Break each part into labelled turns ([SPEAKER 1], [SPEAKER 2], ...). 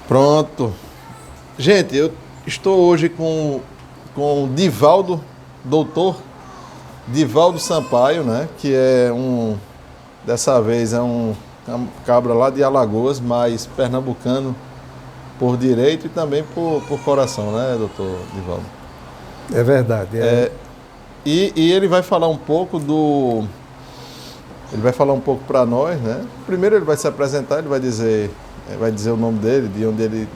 [SPEAKER 1] Pronto. Gente, eu estou hoje com o Divaldo, doutor Divaldo Sampaio, né? Que dessa vez é um cabra lá de Alagoas, mas pernambucano por direito e também por coração, né, doutor Divaldo?
[SPEAKER 2] É verdade.
[SPEAKER 1] E ele vai falar um pouco Ele vai falar um pouco para nós, né? Primeiro ele vai se apresentar, ele vai dizer o nome dele, de onde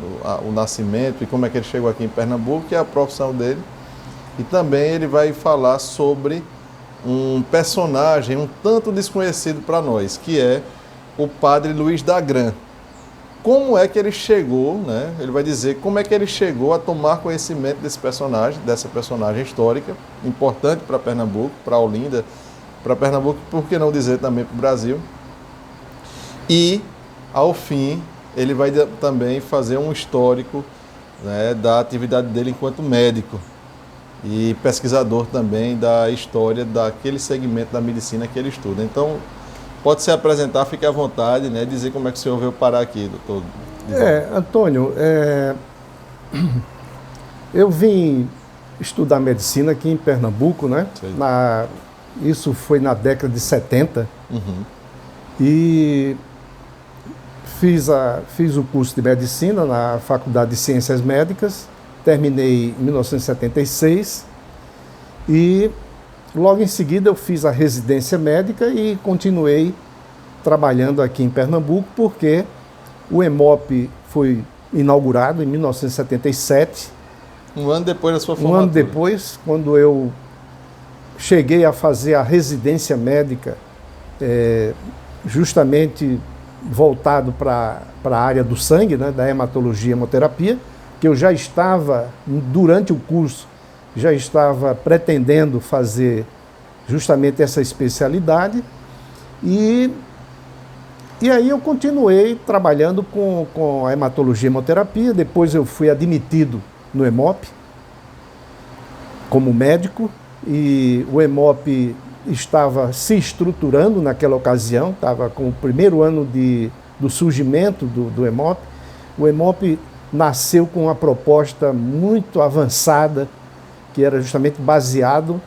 [SPEAKER 1] o nascimento e como é que ele chegou aqui em Pernambuco, que é a profissão dele. E também ele vai falar sobre um personagem um tanto desconhecido para nós, que é o padre Luiz da Gran. Como é que ele chegou, né? Ele vai dizer como é que ele chegou a tomar conhecimento dessa personagem histórica, importante para Pernambuco, para Olinda, para Pernambuco, por que não dizer também para o Brasil. E, ao fim, ele vai também fazer um histórico, né, da atividade dele enquanto médico e pesquisador também da história daquele segmento da medicina que ele estuda. Então, pode se apresentar, fique à vontade, né, dizer como é que o senhor veio parar aqui, doutor.
[SPEAKER 2] Antônio, eu vim estudar medicina aqui em Pernambuco, né? Isso foi na década de 70.
[SPEAKER 1] Uhum.
[SPEAKER 2] E fiz o curso de medicina na Faculdade de Ciências Médicas, terminei em 1976 e logo em seguida eu fiz a residência médica e continuei trabalhando aqui em Pernambuco, porque o EMOP foi inaugurado em 1977.
[SPEAKER 1] Um ano depois da sua formatura.
[SPEAKER 2] Um ano depois, quando eu cheguei a fazer a residência médica, justamente voltado para a área do sangue, né, da hematologia e hemoterapia, que eu já estava, durante o curso, já estava pretendendo fazer justamente essa especialidade. E aí eu continuei trabalhando com a hematologia e hemoterapia. Depois eu fui admitido no EMOP como médico, e o EMOP estava se estruturando naquela ocasião, estava com o primeiro ano do surgimento do EMOP. O EMOP nasceu com uma proposta muito avançada, que era justamente baseado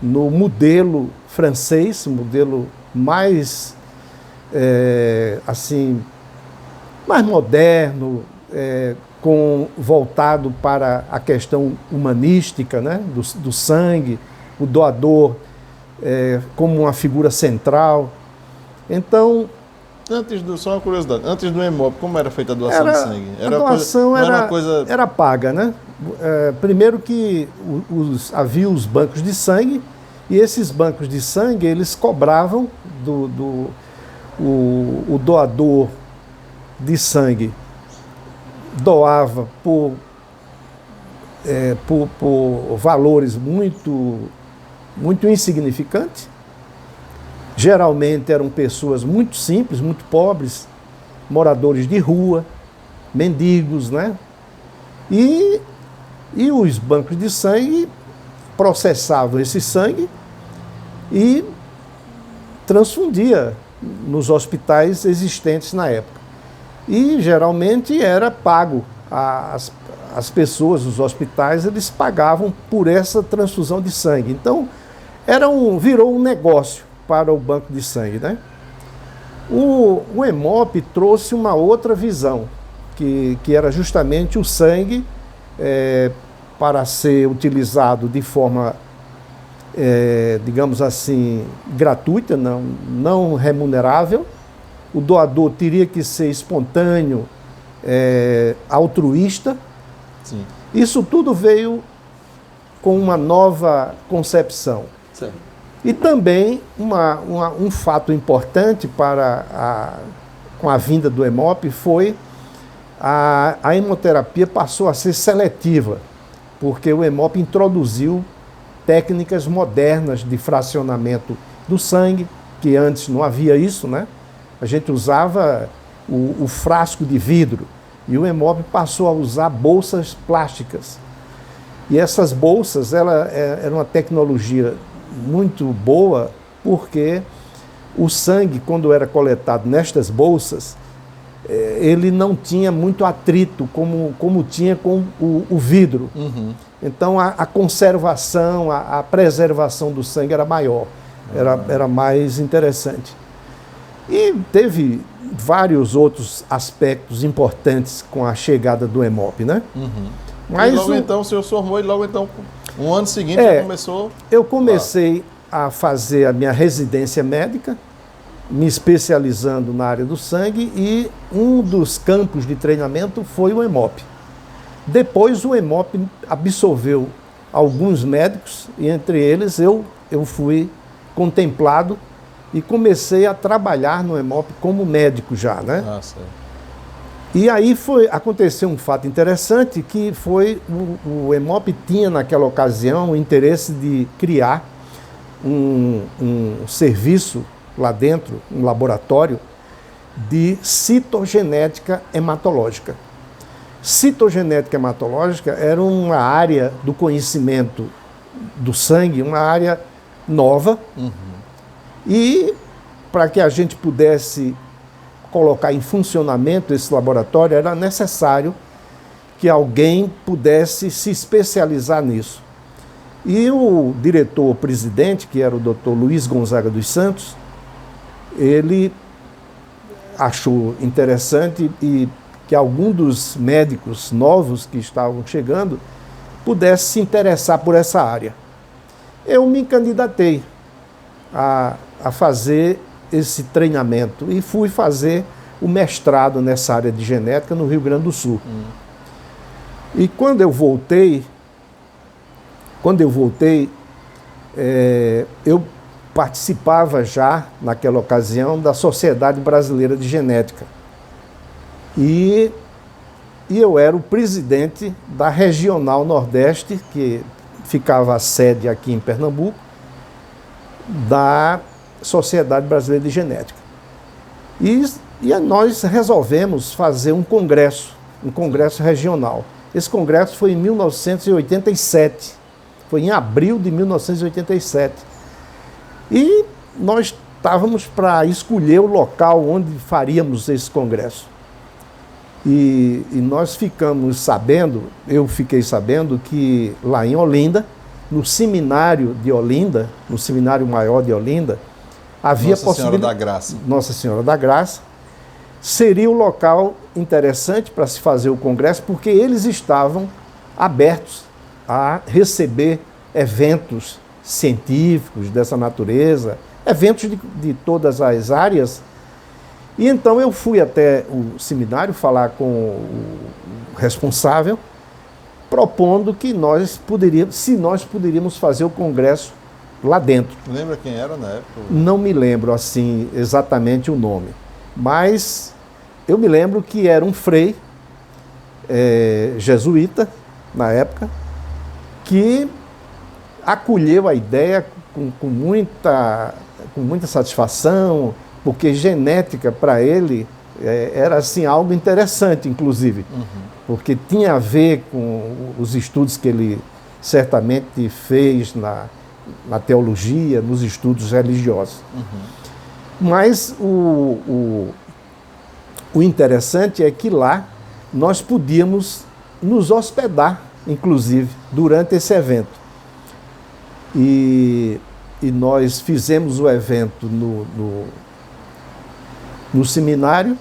[SPEAKER 2] no modelo francês, um modelo mais, mais moderno, voltado para a questão humanística, né, do sangue, o doador como uma figura central. Então,
[SPEAKER 1] só uma curiosidade, antes do EMOP, como era feita a doação de sangue?
[SPEAKER 2] A doação era paga, né? Primeiro que havia os bancos de sangue, e esses bancos de sangue, eles cobravam o doador de sangue, doava por valores muito insignificantes. Geralmente eram pessoas muito simples, muito pobres, moradores de rua, mendigos, né? E os bancos de sangue processavam esse sangue e transfundia nos hospitais existentes na época. E geralmente era pago. As pessoas, os hospitais, eles pagavam por essa transfusão de sangue. Então, virou um negócio para o banco de sangue, né? O EMOP trouxe uma outra visão, que era justamente o sangue para ser utilizado de forma, digamos assim, gratuita, não remunerável. O doador teria que ser espontâneo, altruísta.
[SPEAKER 1] Sim.
[SPEAKER 2] Isso tudo veio com uma nova concepção.
[SPEAKER 1] Certo.
[SPEAKER 2] E também um fato importante com a vinda do EMOP foi a hemoterapia passou a ser seletiva, porque o EMOP introduziu técnicas modernas de fracionamento do sangue, que antes não havia isso, né? A gente usava o frasco de vidro, e o EMOP passou a usar bolsas plásticas. E essas bolsas, era uma tecnologia muito boa, porque o sangue, quando era coletado nestas bolsas, ele não tinha muito atrito como tinha com o vidro.
[SPEAKER 1] Uhum.
[SPEAKER 2] Então a conservação, a preservação do sangue era maior, era mais interessante. E teve vários outros aspectos importantes com a chegada do Hemop, né?
[SPEAKER 1] Uhum.
[SPEAKER 2] Mas
[SPEAKER 1] e logo então o senhor se formou e logo então, um ano seguinte, começou...
[SPEAKER 2] Eu comecei a fazer a minha residência médica, me especializando na área do sangue, e um dos campos de treinamento foi o Hemop. Depois o Hemop absorveu alguns médicos, e entre eles eu fui contemplado e comecei a trabalhar no Hemop como médico já, né?
[SPEAKER 1] Ah, certo.
[SPEAKER 2] E aí aconteceu um fato interessante, que foi o Hemop tinha naquela ocasião o interesse de criar um serviço lá dentro, um laboratório de citogenética hematológica. Citogenética hematológica era uma área do conhecimento do sangue, uma área nova, e para que a gente pudesse colocar em funcionamento esse laboratório, era necessário que alguém pudesse se especializar nisso. E o diretor-presidente, que era o Dr. Luiz Gonzaga dos Santos, ele achou interessante e que algum dos médicos novos que estavam chegando pudesse se interessar por essa área. Eu me candidatei a fazer esse treinamento e fui fazer o mestrado nessa área de genética no Rio Grande do Sul. E quando eu voltei, eu participava já, naquela ocasião, da Sociedade Brasileira de Genética. E eu era o presidente da Regional Nordeste, que ficava a sede aqui em Pernambuco, da Sociedade Brasileira de Genética. E nós resolvemos fazer um congresso regional. Esse congresso foi em 1987, foi em abril de 1987. E nós estávamos para escolher o local onde faríamos esse congresso. E nós ficamos sabendo, eu fiquei sabendo que lá em Olinda, no seminário de Olinda, no seminário maior de Olinda, havia
[SPEAKER 1] Nossa Senhora da Graça.
[SPEAKER 2] Nossa Senhora da Graça seria o local interessante para se fazer o congresso, porque eles estavam abertos a receber eventos científicos dessa natureza, eventos de todas as áreas. E então eu fui até o seminário falar com o responsável, propondo que se nós poderíamos fazer o congresso lá dentro.
[SPEAKER 1] Lembra quem era na época?
[SPEAKER 2] Não me lembro assim exatamente o nome, mas eu me lembro que era um frei jesuíta, na época, que acolheu a ideia com muita satisfação, porque genética para ele era assim, algo interessante, inclusive, porque tinha a ver com os estudos que ele certamente fez na teologia, nos estudos religiosos. Mas o interessante é que lá nós podíamos nos hospedar, inclusive, durante esse evento. E nós fizemos o evento no seminário,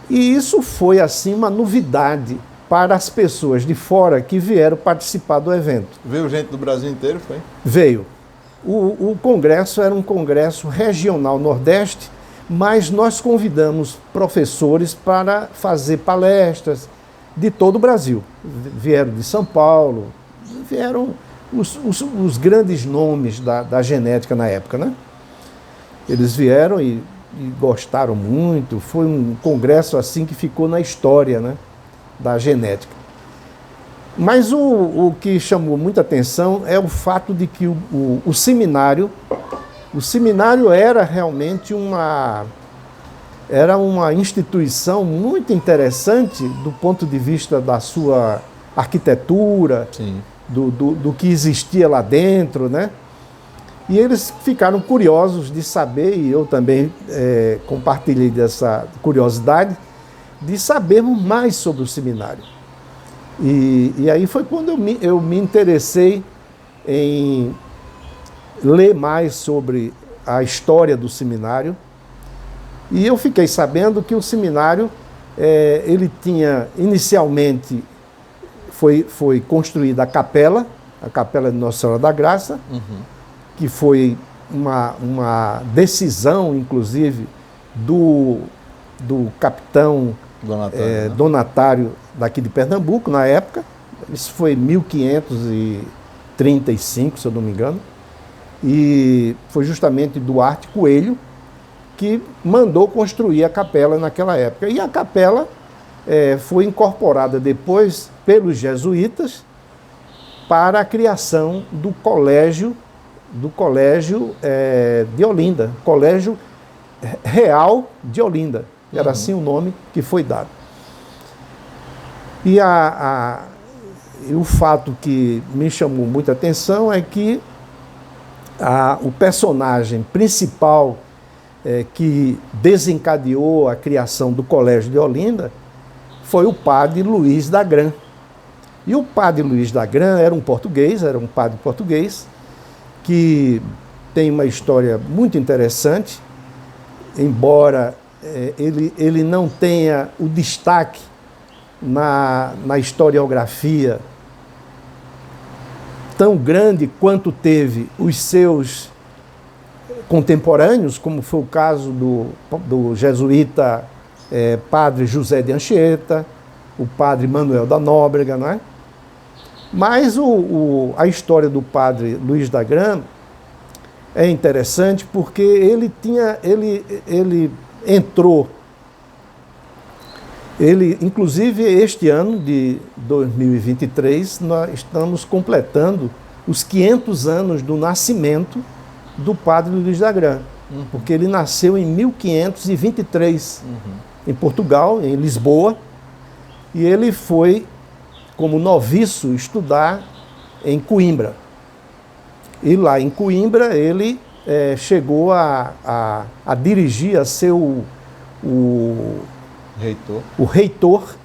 [SPEAKER 2] e isso foi assim uma novidade para as pessoas de fora que vieram participar do evento.
[SPEAKER 1] Veio gente do Brasil inteiro, foi?
[SPEAKER 2] Veio. O congresso era um congresso regional Nordeste, mas nós convidamos professores para fazer palestras de todo o Brasil. Vieram de São Paulo, vieram os grandes nomes da genética na época, né? Eles vieram e gostaram muito. Foi um congresso assim que ficou na história, né, da genética. Mas o que chamou muita atenção é o fato de que o seminário era realmente uma instituição muito interessante do ponto de vista da sua arquitetura,
[SPEAKER 1] Sim.
[SPEAKER 2] Do que existia lá dentro, né? E eles ficaram curiosos de saber, e eu também compartilhei dessa curiosidade, de sabermos mais sobre o seminário. E aí foi quando eu me interessei em ler mais sobre a história do seminário. E eu fiquei sabendo que o seminário, ele tinha, inicialmente, foi construída a capela de Nossa Senhora da Graça, que foi uma decisão, inclusive, do capitão Donatário daqui de Pernambuco, na época. Isso foi em 1535, se eu não me engano. E foi justamente Duarte Coelho que mandou construir a capela naquela época. E a capela foi incorporada depois pelos jesuítas para a criação do colégio de Olinda, Colégio Real de Olinda. Era assim o nome que foi dado. E o fato que me chamou muita atenção é que o personagem principal que desencadeou a criação do Colégio de Olinda foi o padre Luiz d'Agran. E o padre Luiz d'Agran era um padre português, que tem uma história muito interessante, embora ele não tenha o destaque na historiografia tão grande quanto teve os seus contemporâneos, como foi o caso do jesuíta padre José de Anchieta, o padre Manuel da Nóbrega, não é? Mas a história do padre Luiz d'Agran é interessante porque ele entrou, inclusive este ano de 2023, nós estamos completando os 500 anos do nascimento do padre Luiz d'Agran, porque ele nasceu em 1523, em Portugal, em Lisboa, e ele foi como noviço estudar em Coimbra. E lá em Coimbra ele chegou a dirigir, a ser o reitor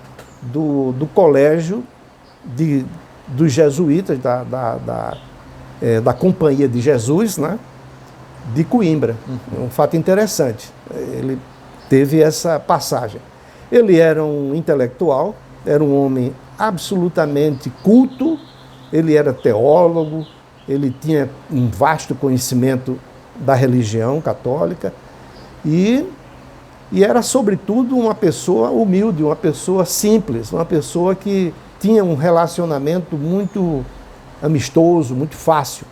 [SPEAKER 2] do colégio dos jesuítas, da Companhia de Jesus, né, de Coimbra. Um fato interessante. Ele teve essa passagem. Ele era um intelectual, era um homem absolutamente culto, ele era teólogo, ele tinha um vasto conhecimento da religião católica e era, sobretudo, uma pessoa humilde, uma pessoa simples, uma pessoa que tinha um relacionamento muito amistoso, muito fácil.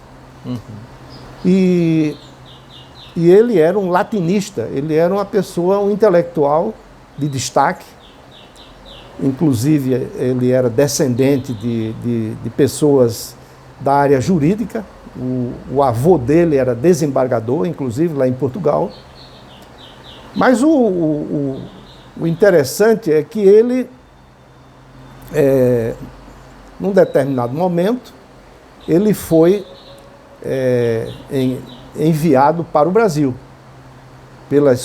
[SPEAKER 2] E ele era um latinista, ele era uma pessoa, um intelectual de destaque. Inclusive, ele era descendente de pessoas da área jurídica. O avô dele era desembargador, inclusive, lá em Portugal. Mas o interessante é que ele, num determinado momento, ele foi enviado para o Brasil pelo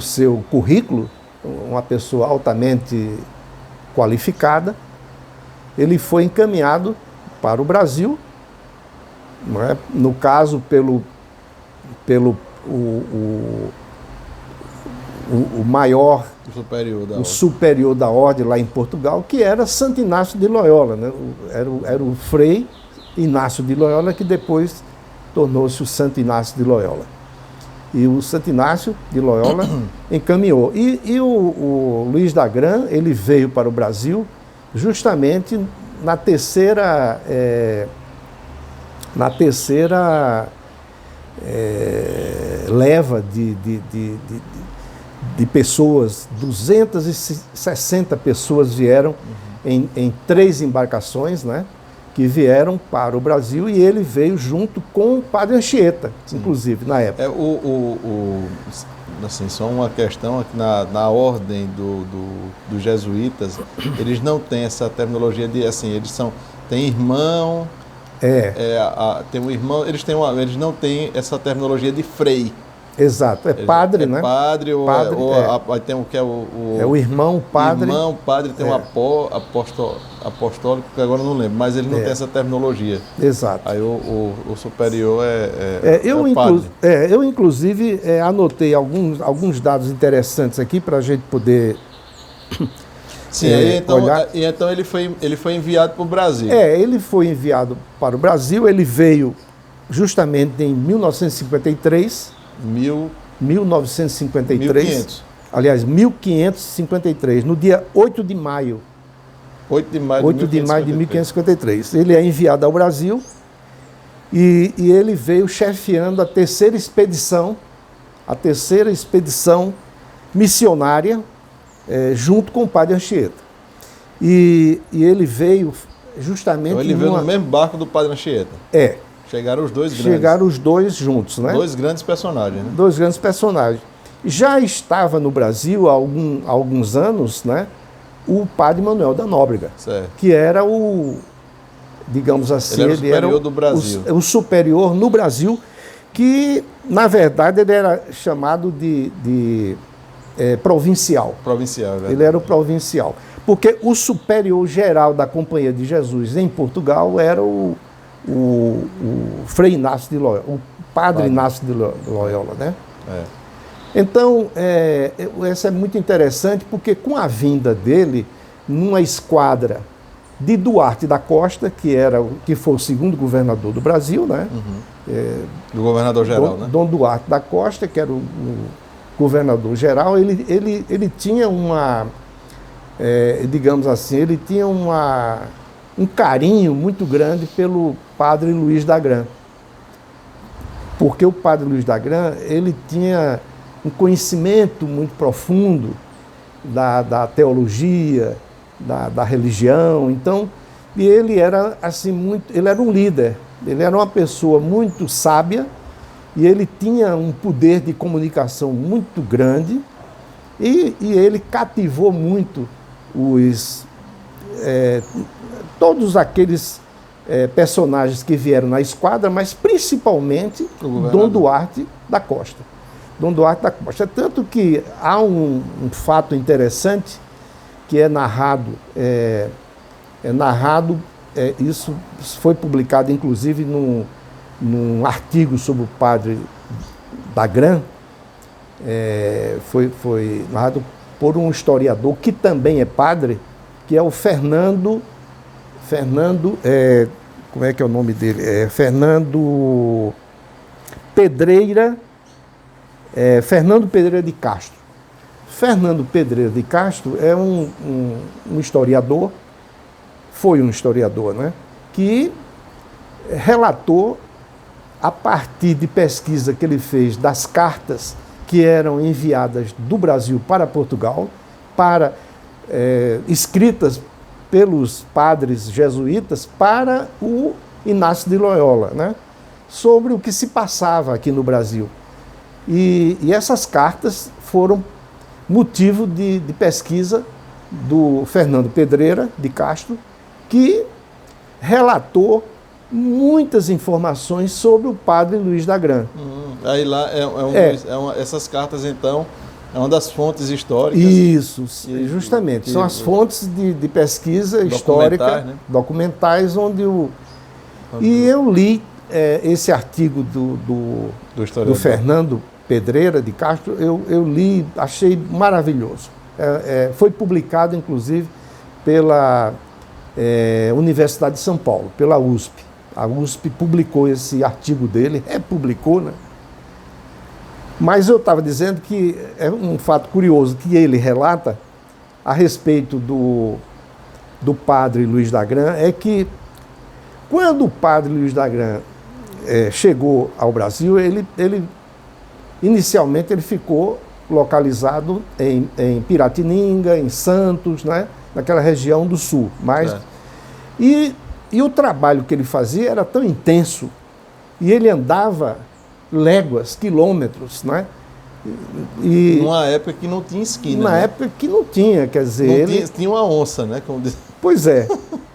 [SPEAKER 2] seu currículo, uma pessoa altamente qualificada. Ele foi encaminhado para o Brasil, não é? No caso, pelo maior, o superior da ordem lá em Portugal, que era Santo Inácio de Loyola, né? Era o Frei Inácio de Loyola, que depois tornou-se o Santo Inácio de Loyola. E o Santo Inácio de Loyola encaminhou. E o Luiz d'Agran, ele veio para o Brasil justamente na terceira leva de pessoas. 260 pessoas vieram em 3 embarcações, né, que vieram para o Brasil, e ele veio junto com o padre Anchieta, inclusive, na época.
[SPEAKER 1] Assim, só uma questão aqui na ordem dos jesuítas, eles não têm essa terminologia de, assim, tem irmão, tem um irmão, eles não têm essa terminologia de frei.
[SPEAKER 2] Exato, é padre, né?
[SPEAKER 1] Padre, ou,
[SPEAKER 2] Padre,
[SPEAKER 1] aí tem o que é
[SPEAKER 2] é o irmão padre.
[SPEAKER 1] Irmão, padre, tem um apostólico, que agora eu não lembro, mas ele não tem essa terminologia.
[SPEAKER 2] Exato.
[SPEAKER 1] Aí o superior é padre.
[SPEAKER 2] Eu, inclusive, anotei alguns dados interessantes aqui para a gente poder.
[SPEAKER 1] Sim, então ele foi enviado para o Brasil.
[SPEAKER 2] Ele foi enviado para o Brasil, ele veio justamente em 1953. 1953.
[SPEAKER 1] 1500.
[SPEAKER 2] Aliás, 1553, no dia 8 de maio.
[SPEAKER 1] 8 de maio
[SPEAKER 2] de 1553. Ele é enviado ao Brasil e ele veio chefiando a terceira expedição missionária, junto com o padre Anchieta. E ele veio justamente...
[SPEAKER 1] Então ele veio no mesmo barco do padre Anchieta. Chegaram os dois grandes.
[SPEAKER 2] Chegaram os dois juntos, né?
[SPEAKER 1] Dois grandes personagens, né?
[SPEAKER 2] Dois grandes personagens. Já estava no Brasil há alguns anos, né? O padre Manuel da Nóbrega,
[SPEAKER 1] certo,
[SPEAKER 2] que era digamos assim,
[SPEAKER 1] ele era o superior do Brasil.
[SPEAKER 2] O superior no Brasil, que, na verdade, ele era chamado de provincial.
[SPEAKER 1] Provincial, é verdade.
[SPEAKER 2] Ele era o provincial. Porque o superior geral da Companhia de Jesus em Portugal era o Frei Inácio de Loyola, o padre Inácio de Loyola, né? Então, essa é muito interessante, porque com a vinda dele, numa esquadra de Duarte da Costa, que foi o segundo governador do Brasil, né?
[SPEAKER 1] Do governador geral, né?
[SPEAKER 2] Dom Duarte da Costa, que era o governador geral, ele tinha digamos assim, ele tinha um carinho muito grande pelo padre Luís d'Agrand. Porque o padre Luís d'Agrand, ele tinha um conhecimento muito profundo da teologia, da religião. Então, e ele era assim ele era um líder, ele era uma pessoa muito sábia e ele tinha um poder de comunicação muito grande e ele cativou muito todos aqueles personagens que vieram na esquadra, mas principalmente Dom Duarte da Costa. Dom Duarte da Costa. Tanto que há um fato interessante que é narrado, isso foi publicado inclusive num artigo sobre o padre d'Agrand, foi narrado por um historiador que também é padre, que é o Fernando, como é que é o nome dele? Fernando Pedreira de Castro. Fernando Pedreira de Castro é um historiador, foi um historiador, né? Que relatou, a partir de pesquisa que ele fez das cartas que eram enviadas do Brasil para Portugal, escritas pelos padres jesuítas para o Inácio de Loyola, né? Sobre o que se passava aqui no Brasil. E essas cartas foram motivo de pesquisa do Fernando Pedreira de Castro, que relatou muitas informações sobre o padre Luís d'Agrand.
[SPEAKER 1] Aí lá essas cartas, então, é uma das fontes históricas.
[SPEAKER 2] Isso, justamente. São as fontes de pesquisa histórica, né? Documentais, onde E eu li esse artigo do Fernando Pedreira de Castro, eu li, achei maravilhoso. Foi publicado, inclusive, pela Universidade de São Paulo, pela USP. A USP publicou esse artigo dele, republicou, né? Mas eu estava dizendo que é um fato curioso que ele relata a respeito do padre Luís d'Agrand, é que quando o padre Luís d'Agrand chegou ao Brasil, inicialmente ele ficou localizado em Piratininga, em Santos, né? Naquela região do sul. E o trabalho que ele fazia era tão intenso, e ele andava léguas, quilômetros, né?
[SPEAKER 1] Numa época que não tinha esquina.
[SPEAKER 2] Na época que não tinha, quer dizer...
[SPEAKER 1] Tinha uma onça, né? Como diz.
[SPEAKER 2] Pois é.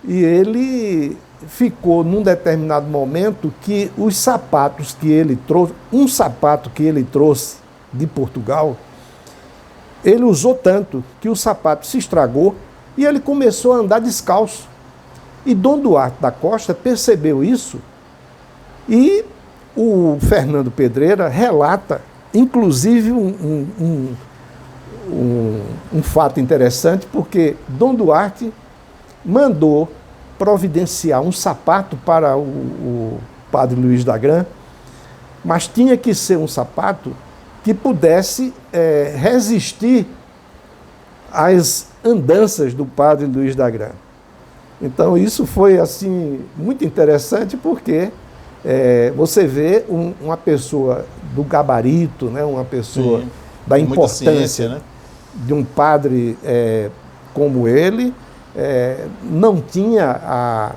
[SPEAKER 2] E ele ficou, num determinado momento, que os sapatos que ele trouxe, um sapato que ele trouxe de Portugal, ele usou tanto que o sapato se estragou e ele começou a andar descalço. E Dom Duarte da Costa percebeu isso e o Fernando Pedreira relata, inclusive, um fato interessante, porque Dom Duarte mandou providenciar um sapato para o padre Luiz da Gran, mas tinha que ser um sapato que pudesse resistir às andanças do padre Luiz da Gran. Então isso foi assim muito interessante, porque você vê uma pessoa do gabarito, né, uma pessoa da importância,
[SPEAKER 1] ciência, né,
[SPEAKER 2] de um padre como ele, não tinha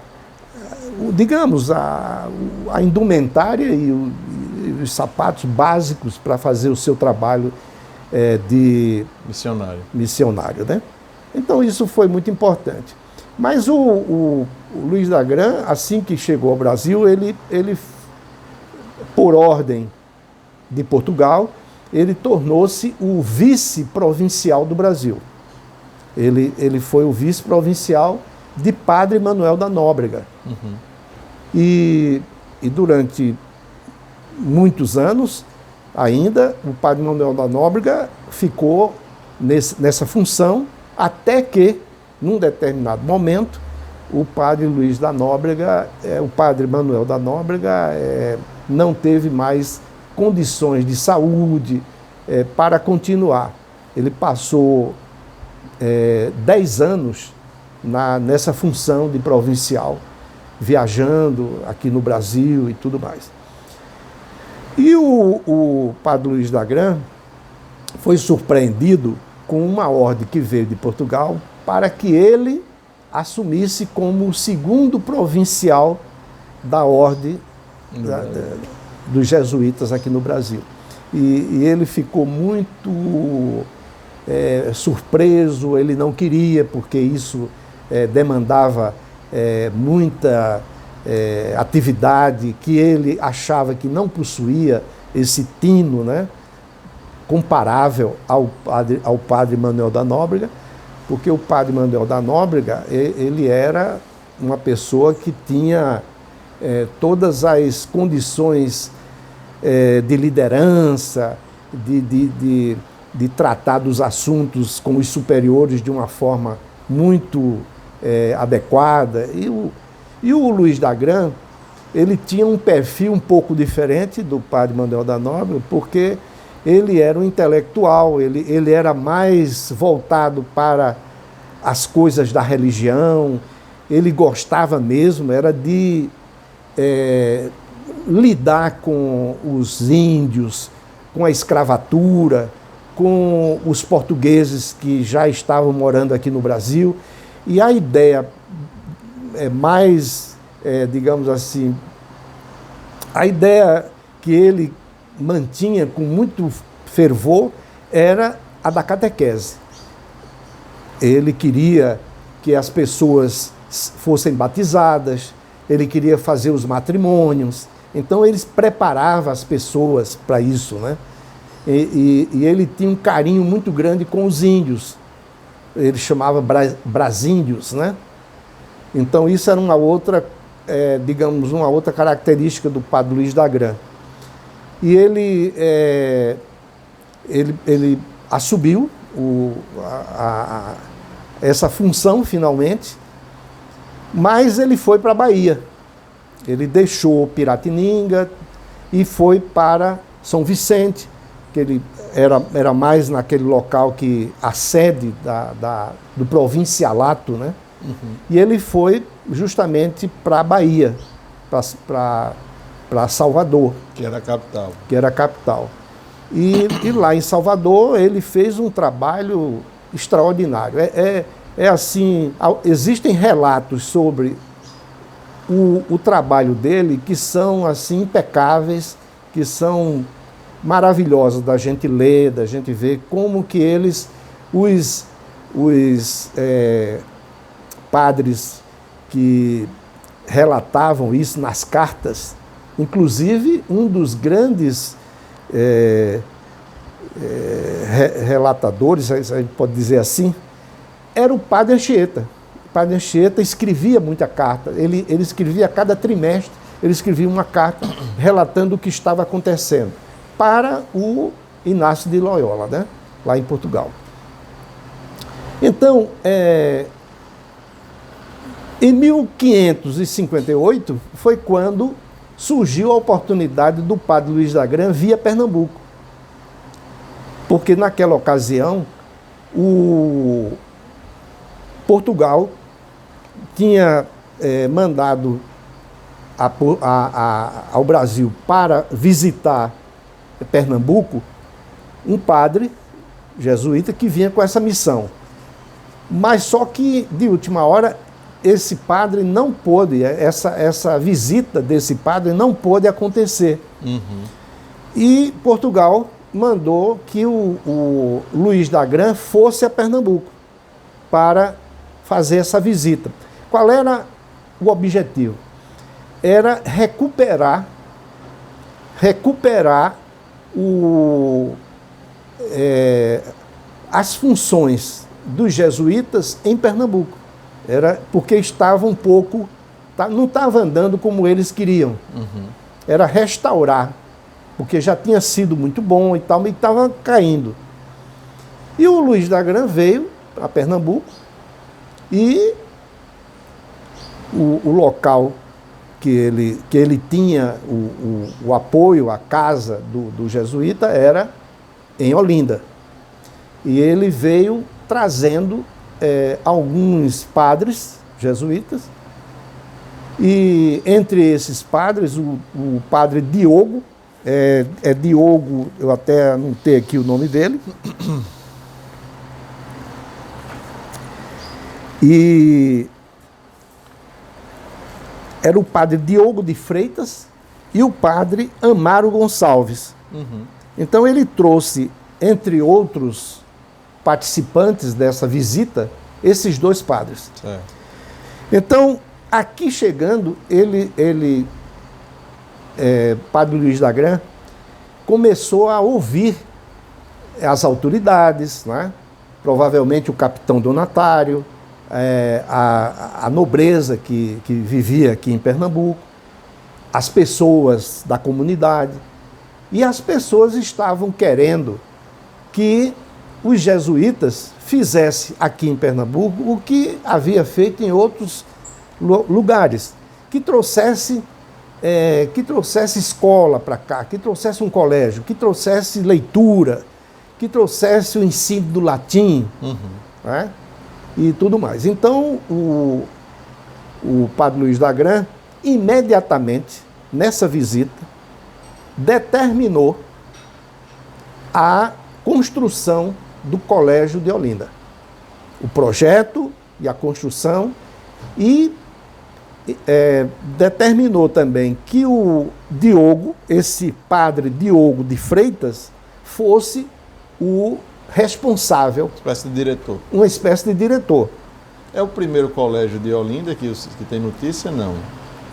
[SPEAKER 2] a indumentária e os sapatos básicos para fazer o seu trabalho de missionário, né? Então isso foi muito importante. Mas o Luiz da Gran, assim que chegou ao Brasil, ele por ordem de Portugal, ele tornou-se o vice-provincial do Brasil. Ele foi o vice-provincial de Padre Manuel da Nóbrega.
[SPEAKER 1] Uhum.
[SPEAKER 2] E durante muitos anos, ainda, o Padre Manuel da Nóbrega ficou nessa função, até que, num determinado momento, o Padre Luiz da Nóbrega, o Padre Manuel da Nóbrega, não teve mais condições de saúde para continuar. Ele passou 10 anos nessa função de provincial, viajando aqui no Brasil e tudo mais. E o Padre Luiz da Gran foi surpreendido com uma ordem que veio de Portugal para que ele assumisse como o segundo provincial da ordem dos jesuítas aqui no Brasil. E ele ficou muito surpreso, ele não queria, porque isso demandava muita atividade, que ele achava que não possuía esse tino, né, comparável ao Padre Manuel da Nóbrega, porque o Padre Manuel da Nóbrega, ele era uma pessoa que tinha todas as condições de liderança, de tratar dos assuntos com os superiores de uma forma muito adequada. E o Luiz da Gran, ele tinha um perfil um pouco diferente do Padre Manuel da Nóbrega, porque ele era um intelectual, ele era mais voltado para as coisas da religião, ele gostava mesmo, era de lidar com os índios, com a escravatura, com os portugueses que já estavam morando aqui no Brasil. E a ideia digamos assim, a ideia que ele mantinha com muito fervor era a da catequese. Ele queria que as pessoas fossem batizadas, ele queria fazer os matrimônios, então ele preparava as pessoas para isso, né? E ele tinha um carinho muito grande com os índios, ele chamava brasíndios, né? Então isso era uma outra, digamos, uma outra característica do Padre Luiz da Gran. E ele assumiu essa função finalmente, mas ele foi para a Bahia. Ele deixou Piratininga e foi para São Vicente, que ele era mais naquele local que a sede do provincialato, né? Uhum. E ele foi justamente para a Bahia, para Salvador.
[SPEAKER 1] Que era a capital.
[SPEAKER 2] E lá em Salvador ele fez um trabalho extraordinário. Assim, existem relatos sobre o trabalho dele que são assim impecáveis, que são maravilhosos da gente ler, da gente ver como que os padres que relatavam isso nas cartas, inclusive um dos grandes relatadores, a gente pode dizer assim, era o padre Anchieta. O padre Anchieta escrevia muita carta, ele escrevia a cada trimestre, ele escrevia uma carta relatando o que estava acontecendo para o Inácio de Loyola, né? Lá em Portugal. Então, em 1558 foi quando surgiu a oportunidade do padre Luís da Grã via Pernambuco. Porque naquela ocasião, Portugal tinha mandado ao Brasil para visitar Pernambuco um padre jesuíta que vinha com essa missão. Mas só que, de última hora, esse padre não pôde, essa visita desse padre não pôde acontecer. Uhum. E Portugal mandou que o Luís da Grã fosse a Pernambuco para fazer essa visita. Qual era o objetivo? Era recuperar as funções dos jesuítas em Pernambuco. Era porque estava um pouco, não estava andando como eles queriam. Uhum. Era restaurar, porque já tinha sido muito bom e tal, mas estava caindo. E o Luís da Grã veio para Pernambuco e o local que ele tinha o apoio, a casa do jesuíta, era em Olinda. E ele veio trazendo alguns padres jesuítas, e entre esses padres, o padre Diogo, Diogo, eu até anotei aqui o nome dele, e era o padre Diogo de Freitas e o padre Amaro Gonçalves. Uhum. Então ele trouxe, entre outros participantes dessa visita, esses dois padres. Então, aqui chegando, padre Luís da Grã, começou a ouvir as autoridades, né? Provavelmente o capitão donatário, a nobreza que vivia aqui em Pernambuco, as pessoas da comunidade, e as pessoas estavam querendo que os jesuítas fizessem aqui em Pernambuco o que havia feito em outros lugares, que trouxesse escola para cá, que trouxesse um colégio, que trouxesse leitura, que trouxesse o ensino do latim, né? E tudo mais. Então, o padre Luís da Grã, imediatamente, nessa visita, determinou a construção do Colégio de Olinda. O projeto e a construção, e determinou também que o Diogo, esse padre Diogo de Freitas, fosse o responsável.
[SPEAKER 1] Uma espécie de diretor.
[SPEAKER 2] Uma espécie de diretor.
[SPEAKER 1] É o primeiro colégio de Olinda que tem notícia, não?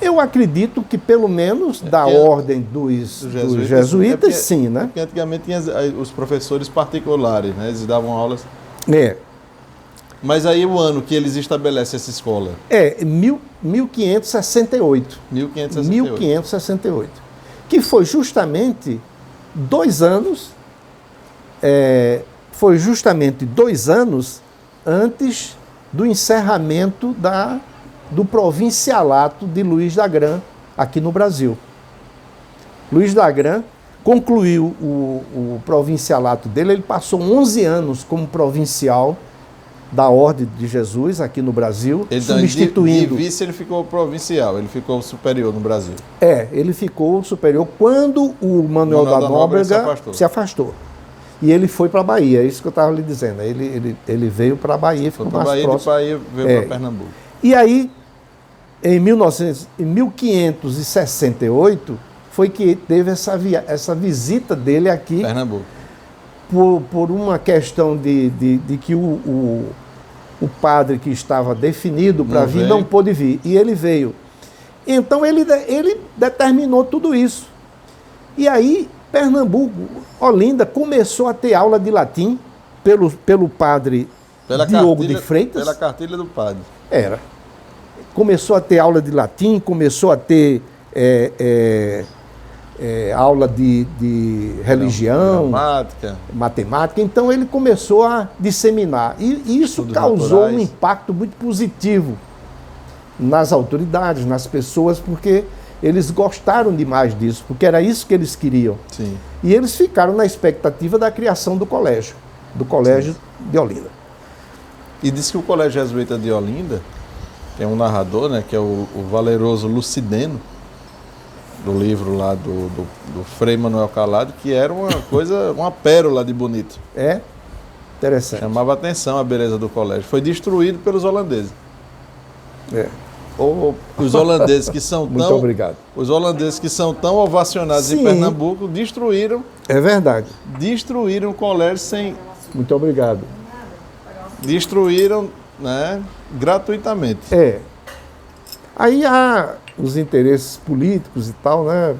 [SPEAKER 2] Eu acredito que pelo menos da ordem dos jesuítas, sim, né?
[SPEAKER 1] Porque antigamente tinha os professores particulares, né? Eles davam aulas. Mas aí o ano que eles estabelecem essa escola?
[SPEAKER 2] 1568. 1568. Que foi justamente 2 anos, antes do encerramento do provincialato de Luís da Grã aqui no Brasil. Luís da Grã concluiu o provincialato dele, ele passou 11 anos como provincial da Ordem de Jesus aqui no Brasil,
[SPEAKER 1] então, substituindo... De vice ele ficou provincial, ele ficou superior no Brasil.
[SPEAKER 2] Ele ficou superior quando o Manuel da Nóbrega se afastou. E ele foi para a Bahia, é isso que eu estava lhe dizendo. Ele veio para a Bahia, ficou mais próximo. De Bahia
[SPEAKER 1] veio para Pernambuco.
[SPEAKER 2] E aí, em 1568, foi que teve essa visita dele aqui.
[SPEAKER 1] Pernambuco.
[SPEAKER 2] Por uma questão de que o padre que estava definido para vir não pôde vir. E ele veio. Então, ele determinou tudo isso. E aí, Pernambuco, Olinda, começou a ter aula de latim pelo padre Diogo de Freitas.
[SPEAKER 1] Pela cartilha do padre.
[SPEAKER 2] Era. Começou a ter aula de latim, começou a ter aula de religião, matemática. Então ele começou a disseminar. E isso
[SPEAKER 1] Estudos
[SPEAKER 2] causou
[SPEAKER 1] naturais.
[SPEAKER 2] um impacto muito positivo nas autoridades, nas pessoas, porque eles gostaram demais disso, porque era isso que eles queriam.
[SPEAKER 1] Sim.
[SPEAKER 2] E eles ficaram na expectativa da criação do colégio de Olinda.
[SPEAKER 1] E diz que o Colégio Jesuíta de Olinda tem um narrador, né, que é o valeroso Lucideno, do livro lá do Frei Manuel Calado, que era uma pérola de bonito.
[SPEAKER 2] É interessante.
[SPEAKER 1] Chamava a atenção a beleza do colégio. Foi destruído pelos holandeses. Os holandeses que são
[SPEAKER 2] Muito obrigado.
[SPEAKER 1] Os holandeses que são tão ovacionados
[SPEAKER 2] Sim.
[SPEAKER 1] em Pernambuco destruíram
[SPEAKER 2] É verdade.
[SPEAKER 1] o colégio sem...
[SPEAKER 2] Muito obrigado.
[SPEAKER 1] Destruíram, né, gratuitamente.
[SPEAKER 2] Aí há os interesses políticos e tal, né?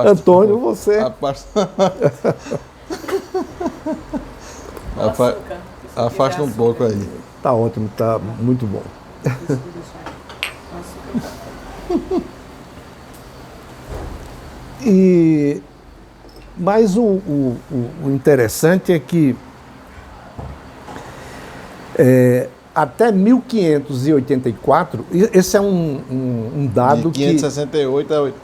[SPEAKER 2] Antônio, você...
[SPEAKER 1] Afasta um pouco aí.
[SPEAKER 2] Tá ótimo, tá muito bom. Mas o interessante é que até 1584, esse é um dado
[SPEAKER 1] de 568 a 8.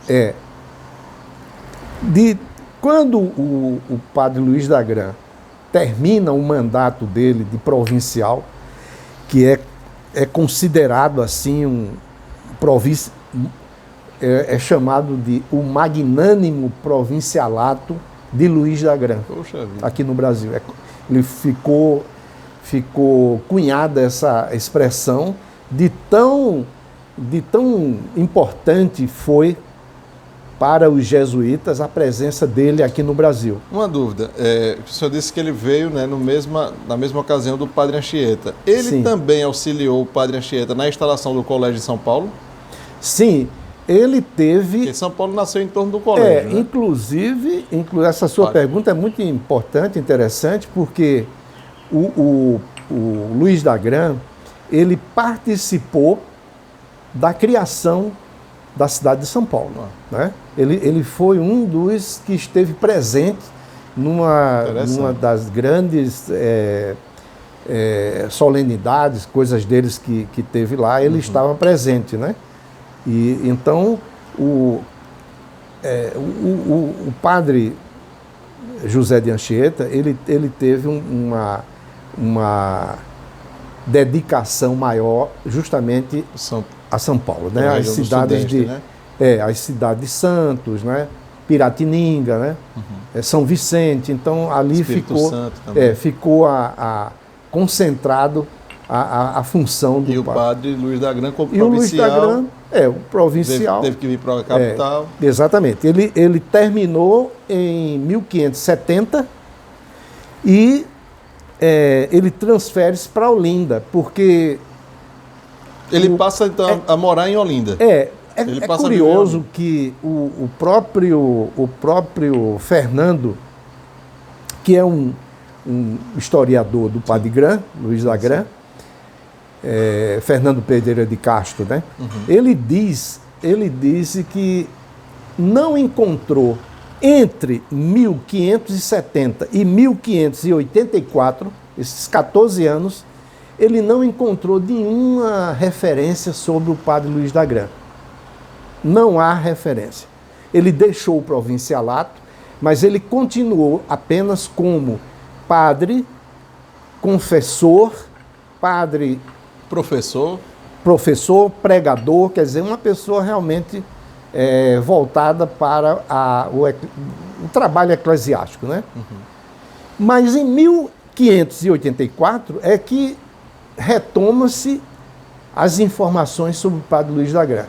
[SPEAKER 2] Quando o padre Luiz d'Agrã termina o mandato dele de provincial, que é considerado assim é chamado de o magnânimo provincialato de Luiz d'Agrã, aqui no Brasil. Ele ficou cunhada essa expressão de tão importante foi para os jesuítas a presença dele aqui no Brasil.
[SPEAKER 1] Uma dúvida, o senhor disse que ele veio, né, na mesma ocasião do Padre Anchieta. Ele
[SPEAKER 2] Sim.
[SPEAKER 1] também auxiliou o Padre Anchieta na instalação do colégio de São Paulo?
[SPEAKER 2] Sim, ele teve...
[SPEAKER 1] Porque São Paulo nasceu em torno do colégio, né?
[SPEAKER 2] Inclusive, essa sua pergunta é muito importante, interessante, porque o Luiz d'Agrã, ele participou da criação da cidade de São Paulo. Né? Ele foi um dos que esteve presente numa das grandes solenidades, coisas deles que teve lá, ele estava presente, né? E então o padre José de Anchieta, ele teve uma dedicação maior justamente a São Paulo, né? As cidades as cidades de Santos, né? Piratininga, né? São Vicente. Então ali ficou concentrado a função do
[SPEAKER 1] padre. E o padre Luiz d'Agrã como
[SPEAKER 2] provincial. E o Luiz d'Agrã, o provincial.
[SPEAKER 1] Teve que vir para a capital.
[SPEAKER 2] Exatamente. Ele terminou em 1570 e ele transfere-se para Olinda, porque...
[SPEAKER 1] Ele passa, então, a morar em Olinda.
[SPEAKER 2] É curioso que o próprio Fernando, que é um historiador do Padre Grã, Luiz d'Agrã, Fernando Pereira de Castro, né? Ele disse que não encontrou entre 1570 e 1584, esses 14 anos, ele não encontrou nenhuma referência sobre o padre Luiz d'Agrã. Não há referência. Ele deixou o provincialato, mas ele continuou apenas como padre, confessor, padre... Professor, pregador, quer dizer, uma pessoa realmente voltada para o trabalho eclesiástico, né? Mas em 1584 é que retoma-se as informações sobre o padre Luiz d'Agrã.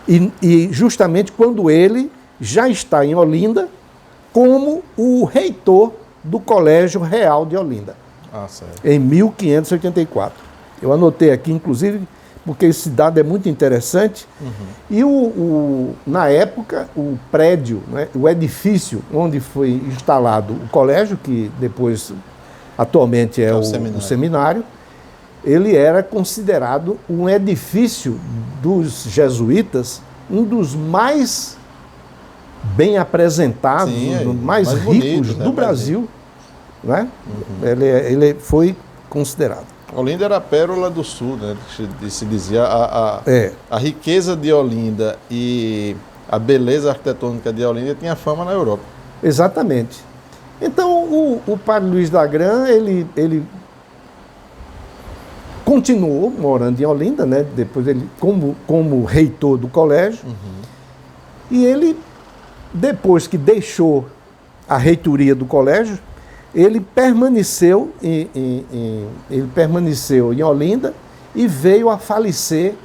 [SPEAKER 2] E justamente quando ele já está em Olinda como o reitor do Colégio Real de Olinda.
[SPEAKER 1] Certo.
[SPEAKER 2] Em 1584. Eu anotei aqui, inclusive, porque esse dado é muito interessante. E na época, o prédio, né, o edifício onde foi instalado o colégio, que depois, atualmente é o seminário, ele era considerado um edifício dos jesuítas, um dos mais bem apresentados, mais ricos bonito, do Brasil. Né? Ele foi considerado.
[SPEAKER 1] Olinda era a pérola do sul, né? Se dizia. A riqueza de Olinda e a beleza arquitetônica de Olinda tinha fama na Europa.
[SPEAKER 2] Exatamente. Então, o padre Luiz d'Agrand, ele continuou morando em Olinda, né? Depois ele como reitor do colégio. E ele, depois que deixou a reitoria do colégio, ele permaneceu em Olinda e veio a falecer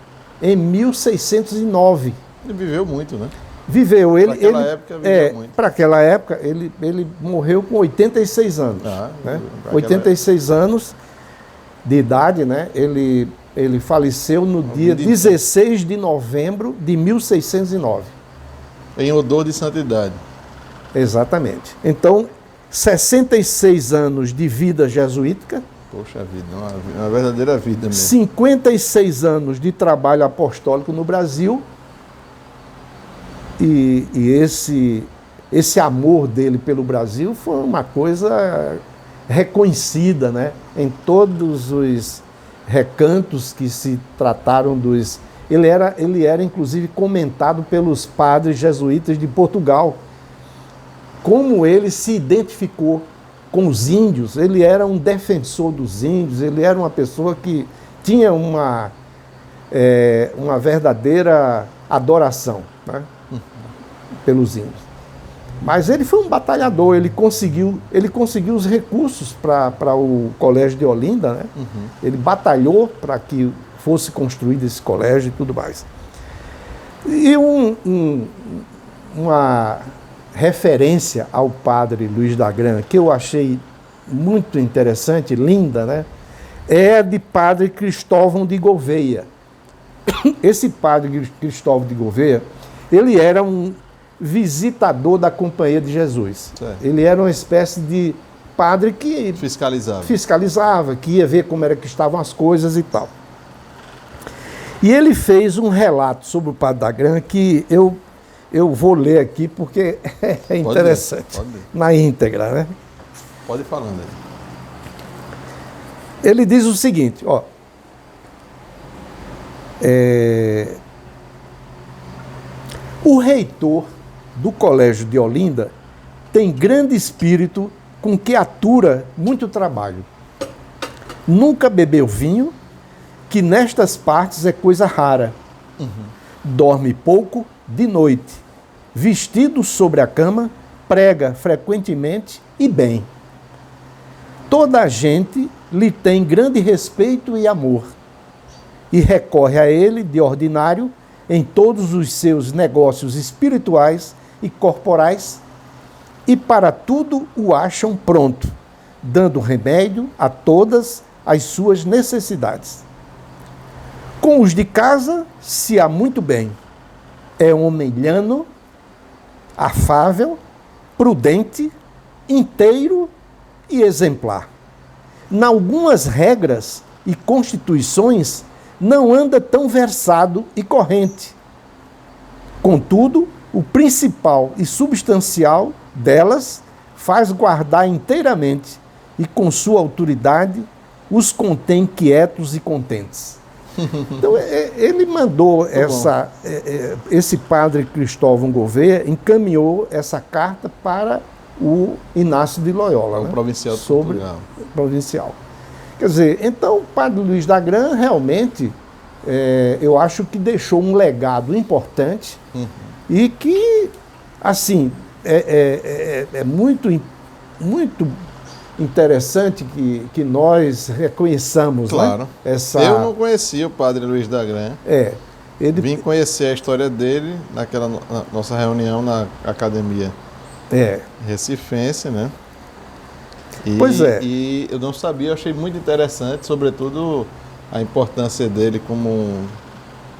[SPEAKER 2] em 1609.
[SPEAKER 1] Ele viveu muito, né?
[SPEAKER 2] Viveu.
[SPEAKER 1] Para aquela época, viveu muito.
[SPEAKER 2] Para aquela época, ele morreu com 86 anos. Né? 86 anos de idade, né? Ele faleceu no dia 16 de novembro de 1609.
[SPEAKER 1] Em odor de santidade.
[SPEAKER 2] Exatamente. Então, 66 anos de vida jesuítica.
[SPEAKER 1] Poxa vida, uma verdadeira vida mesmo.
[SPEAKER 2] 56 anos de trabalho apostólico no Brasil. E esse amor dele pelo Brasil foi uma coisa reconhecida, né? Em todos os recantos que se trataram dos... Ele era inclusive comentado pelos padres jesuítas de Portugal. Como ele se identificou com os índios, ele era um defensor dos índios, ele era uma pessoa que tinha uma verdadeira adoração, né, pelos índios. Mas ele foi um batalhador, ele conseguiu os recursos para o colégio de Olinda, né? Ele batalhou para que fosse construído esse colégio e tudo mais. E uma referência ao padre Luiz d'Agrand, que eu achei muito interessante, linda, né? É a de padre Cristóvão de Gouveia. Esse padre Cristóvão de Gouveia, ele era um visitador da Companhia de Jesus.
[SPEAKER 1] Certo.
[SPEAKER 2] Ele era uma espécie de padre que fiscalizava, que ia ver como era que estavam as coisas e tal. E ele fez um relato sobre o padre d'Agrand que eu vou ler aqui porque é interessante.
[SPEAKER 1] Pode ler.
[SPEAKER 2] Na íntegra, né?
[SPEAKER 1] Pode ir falando aí.
[SPEAKER 2] Ele diz o seguinte, ó. O reitor do Colégio de Olinda tem grande espírito com que atura muito trabalho. Nunca bebeu vinho, que nestas partes é coisa rara. Dorme pouco de noite. Vestido sobre a cama, prega frequentemente e bem. Toda a gente lhe tem grande respeito e amor, e recorre a ele, de ordinário, em todos os seus negócios espirituais e corporais, e para tudo o acham pronto, dando remédio a todas as suas necessidades. Com os de casa se há muito bem. É homem llano, afável, prudente, inteiro e exemplar. Nalgumas regras e constituições não anda tão versado e corrente. Contudo, o principal e substancial delas faz guardar inteiramente e com sua autoridade os contém quietos e contentes. Então, ele mandou esse padre Cristóvão Gouveia, encaminhou essa carta para o Inácio de Loyola.
[SPEAKER 1] O provincial de Portugal.
[SPEAKER 2] Provincial. Quer dizer, então o padre Luiz d'Agrand realmente, eu acho que deixou um legado importante e que, assim, é muito interessante que nós reconheçamos,
[SPEAKER 1] claro,
[SPEAKER 2] né?
[SPEAKER 1] Eu não conhecia o padre Luiz d'Agrand. Vim conhecer a história dele na nossa reunião na academia recifense, né?
[SPEAKER 2] Pois é.
[SPEAKER 1] E eu não sabia, eu achei muito interessante, sobretudo a importância dele como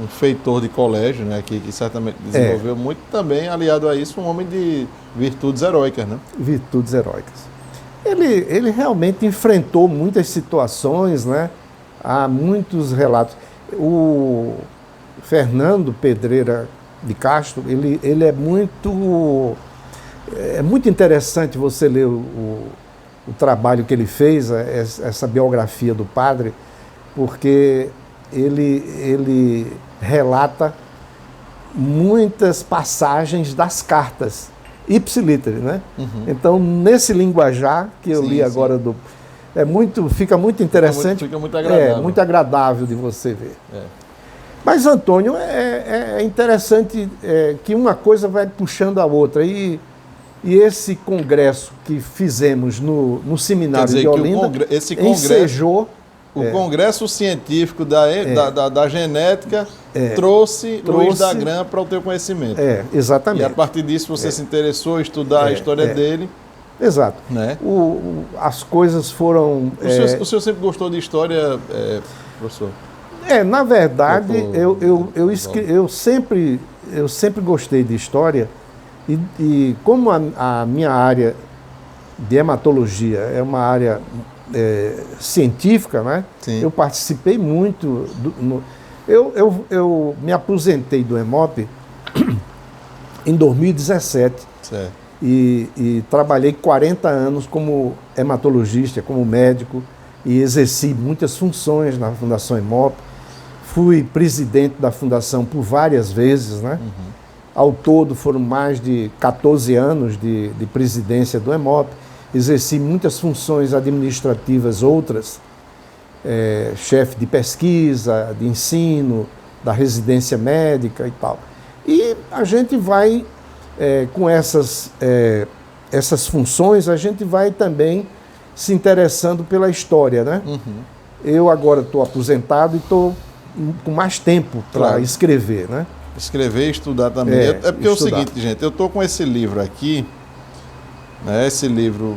[SPEAKER 1] um feitor de colégio, né, que certamente desenvolveu muito, também aliado a isso, um homem de virtudes heróicas, né?
[SPEAKER 2] Virtudes heróicas. Ele realmente enfrentou muitas situações, né? Há muitos relatos. O Fernando Pedreira de Castro, ele é muito interessante você ler o trabalho que ele fez, essa biografia do padre, porque ele relata muitas passagens das cartas, ipsiliter, né? Uhum. Então, nesse linguajar que eu li agora, fica muito interessante.
[SPEAKER 1] Fica muito agradável.
[SPEAKER 2] Muito agradável de você ver. Mas, Antônio, é interessante que uma coisa vai puxando a outra. E esse congresso que fizemos no seminário de Olinda,
[SPEAKER 1] esse congresso,
[SPEAKER 2] ensejou...
[SPEAKER 1] O congresso científico da genética trouxe Luiz da Gram para o teu conhecimento.
[SPEAKER 2] Exatamente.
[SPEAKER 1] E a partir disso você se interessou em estudar a história dele.
[SPEAKER 2] Exato.
[SPEAKER 1] Né?
[SPEAKER 2] As coisas foram...
[SPEAKER 1] O senhor sempre gostou de história, professor?
[SPEAKER 2] Na verdade, eu sempre gostei de história e como a minha área de hematologia é uma área científica, né?
[SPEAKER 1] Sim.
[SPEAKER 2] Eu participei muito. Eu me aposentei do Hemop em 2017.
[SPEAKER 1] Certo.
[SPEAKER 2] E trabalhei 40 anos como hematologista, como médico, e exerci muitas funções na Fundação Hemop. Fui presidente da Fundação por várias vezes, né? Uhum. Ao todo foram mais de 14 anos de presidência do Hemop. Exerci muitas funções administrativas, outras, chefe de pesquisa, de ensino, da residência médica e tal. E a gente vai, com essas funções, a gente vai também se interessando pela história, né? Uhum. Eu agora estou aposentado e estou com mais tempo para escrever, né?
[SPEAKER 1] Escrever e estudar também. É porque é o seguinte, gente, eu estou com esse livro aqui, né, esse livro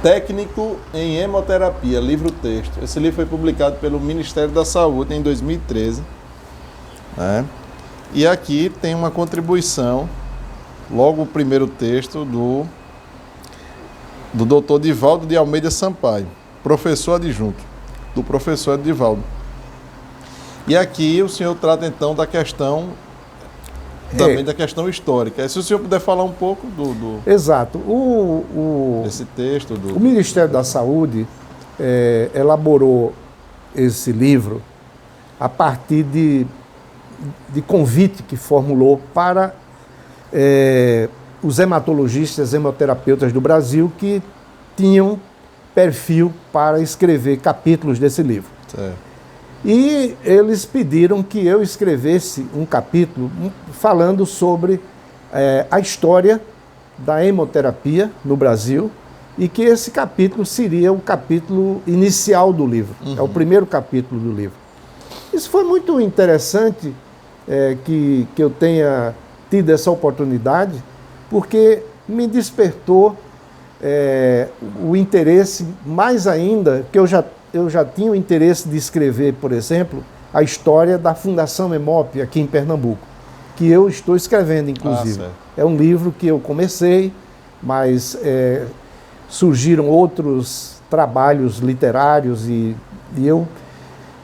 [SPEAKER 1] Técnico em Hemoterapia, livro-texto. Esse livro foi publicado pelo Ministério da Saúde em 2013. Né? E aqui tem uma contribuição, logo o primeiro texto, do Dr. Divaldo de Almeida Sampaio, professor adjunto, do professor Divaldo. E aqui o senhor trata então da questão... também da questão histórica. Se o senhor puder falar um pouco
[SPEAKER 2] Exato.
[SPEAKER 1] Desse texto.
[SPEAKER 2] O Ministério da Saúde elaborou esse livro a partir de convite que formulou para os hematologistas, hemoterapeutas do Brasil que tinham perfil para escrever capítulos desse livro.
[SPEAKER 1] Certo.
[SPEAKER 2] E eles pediram que eu escrevesse um capítulo falando sobre a história da hemoterapia no Brasil e que esse capítulo seria o capítulo inicial do livro. Uhum. É o primeiro capítulo do livro. Isso foi muito interessante que eu tenha tido essa oportunidade, porque me despertou o interesse mais ainda, que eu já tinha o interesse de escrever, por exemplo, a história da Fundação Hemop aqui em Pernambuco, que eu estou escrevendo, inclusive. É um livro que eu comecei, mas surgiram outros trabalhos literários e eu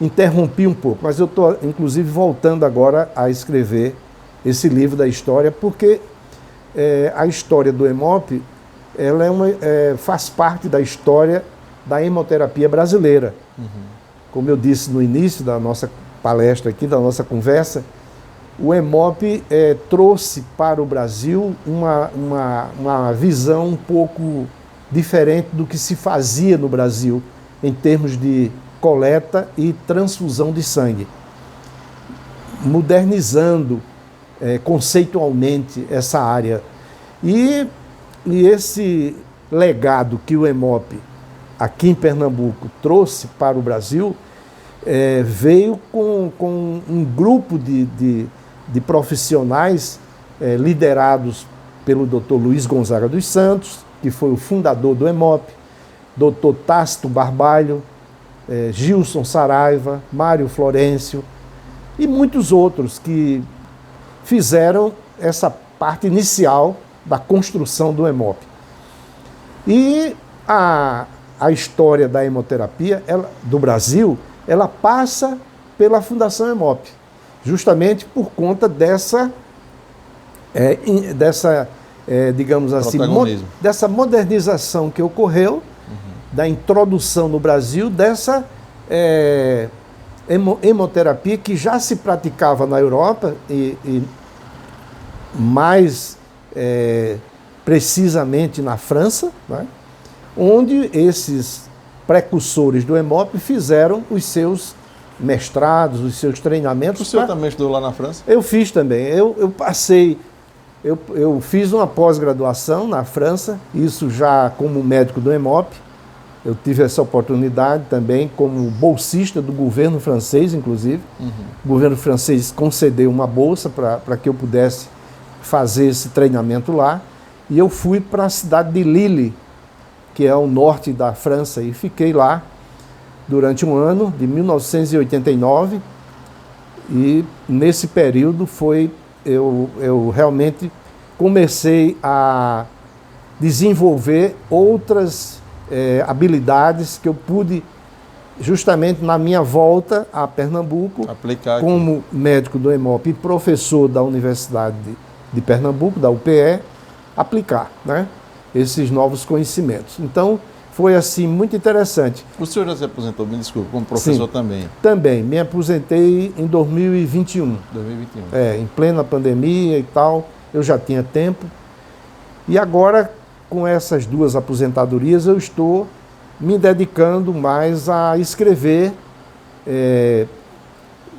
[SPEAKER 2] interrompi um pouco. Mas eu estou, inclusive, voltando agora a escrever esse livro da história, porque a história do Hemop ela faz parte da história da hemoterapia brasileira. Uhum. Como eu disse no início da nossa palestra aqui, da nossa conversa, o Hemop trouxe para o Brasil uma visão um pouco diferente do que se fazia no Brasil em termos de coleta e transfusão de sangue, modernizando conceitualmente essa área. E esse legado que o Hemop aqui em Pernambuco trouxe para o Brasil veio com um grupo de profissionais liderados pelo Dr. Luiz Gonzaga dos Santos, que foi o fundador do Hemop, Dr. Tácito Barbalho, Gilson Saraiva, Mário Florencio e muitos outros que fizeram essa parte inicial da construção do Hemop. E a história da hemoterapia do Brasil, ela passa pela Fundação Hemop, justamente por conta digamos assim, dessa modernização que ocorreu, da introdução no Brasil dessa hemoterapia que já se praticava na Europa e mais precisamente na França, né, onde esses precursores do Hemop fizeram os seus mestrados, os seus treinamentos.
[SPEAKER 1] O senhor também estudou lá na França?
[SPEAKER 2] Eu fiz também. Eu fiz uma pós-graduação na França, isso já como médico do Hemop. Eu tive essa oportunidade também como bolsista do governo francês, inclusive. O governo francês concedeu uma bolsa para que eu pudesse fazer esse treinamento lá. E eu fui para a cidade de Lille, que é ao norte da França, e fiquei lá durante um ano, de 1989. E nesse período eu realmente comecei a desenvolver outras habilidades que eu pude, justamente na minha volta a Pernambuco,
[SPEAKER 1] aplicar
[SPEAKER 2] como médico do Hemop e professor da Universidade de Pernambuco, da UPE, aplicar, né, esses novos conhecimentos. Então, foi assim muito interessante.
[SPEAKER 1] O senhor já se aposentou, me desculpe, como professor? Sim, também?
[SPEAKER 2] Também, me aposentei em 2021.
[SPEAKER 1] 2021.
[SPEAKER 2] Em plena pandemia e tal, eu já tinha tempo. E agora, com essas duas aposentadorias, eu estou me dedicando mais a escrever.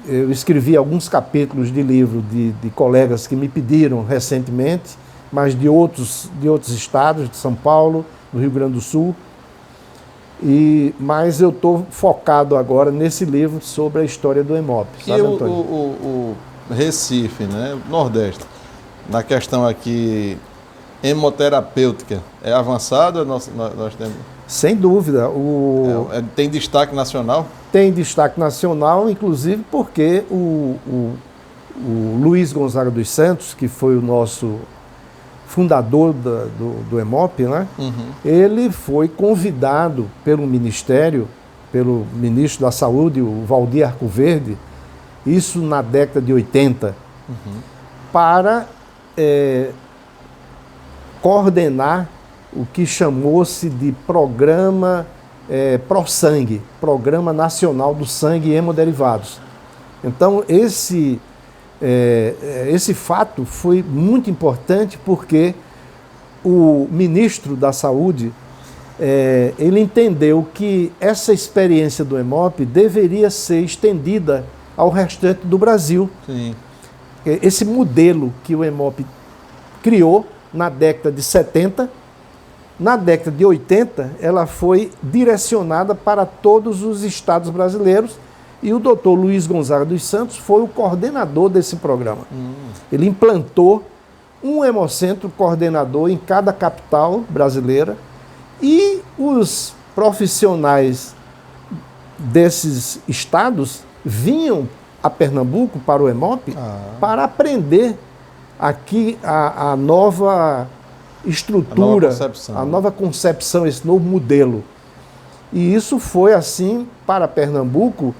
[SPEAKER 2] Eu escrevi alguns capítulos de livro de colegas que me pediram recentemente, mas de outros estados, de São Paulo, do Rio Grande do Sul. Mas eu estou focado agora nesse livro sobre a história do Hemop.
[SPEAKER 1] E o Recife, né, Nordeste, na questão aqui hemoterapêutica, é avançado? Nós temos...
[SPEAKER 2] Sem dúvida.
[SPEAKER 1] Tem destaque nacional?
[SPEAKER 2] Tem destaque nacional, inclusive porque o Luiz Gonzaga dos Santos, que foi o nosso fundador do Hemop, né? Ele foi convidado pelo Ministério, pelo Ministro da Saúde, o Valdir Arcoverde, isso na década de 80, para coordenar o que chamou-se de Programa ProSangue, Programa Nacional do Sangue e Hemoderivados. Então, esse fato foi muito importante porque o ministro da Saúde ele entendeu que essa experiência do Hemop deveria ser estendida ao restante do Brasil.
[SPEAKER 1] Sim.
[SPEAKER 2] Esse modelo que o Hemop criou na década de 70, na década de 80, ela foi direcionada para todos os estados brasileiros e o doutor Luiz Gonzaga dos Santos foi o coordenador desse programa. Ele implantou um hemocentro coordenador em cada capital brasileira e os profissionais desses estados vinham a Pernambuco para o Hemop para aprender aqui a nova estrutura, a nova concepção, esse novo modelo. E isso foi, assim, para Pernambuco,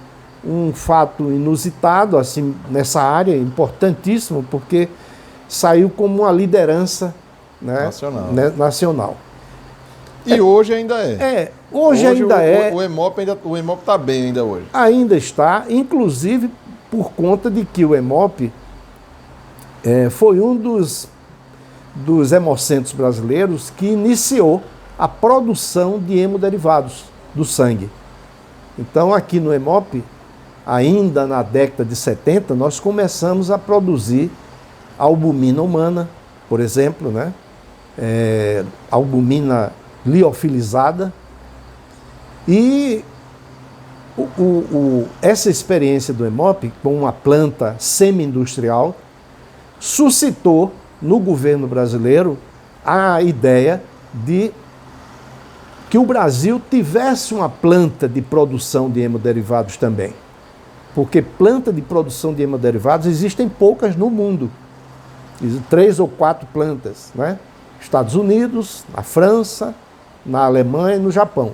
[SPEAKER 2] um fato inusitado, assim, nessa área, importantíssimo, porque saiu como uma liderança, né, nacional.
[SPEAKER 1] E hoje ainda é.
[SPEAKER 2] Hoje ainda é.
[SPEAKER 1] O Hemop está bem ainda hoje.
[SPEAKER 2] Ainda está, inclusive por conta de que o Hemop foi um dos hemocentros brasileiros que iniciou a produção de hemoderivados do sangue. Então, aqui no Hemop, ainda na década de 70, nós começamos a produzir albumina humana, por exemplo, né? Albumina liofilizada. E essa experiência do Hemop, com uma planta semi-industrial, suscitou no governo brasileiro a ideia de que o Brasil tivesse uma planta de produção de hemoderivados também. Porque planta de produção de hemoderivados existem poucas no mundo. 3 ou 4 plantas, né? Estados Unidos, na França, na Alemanha e no Japão.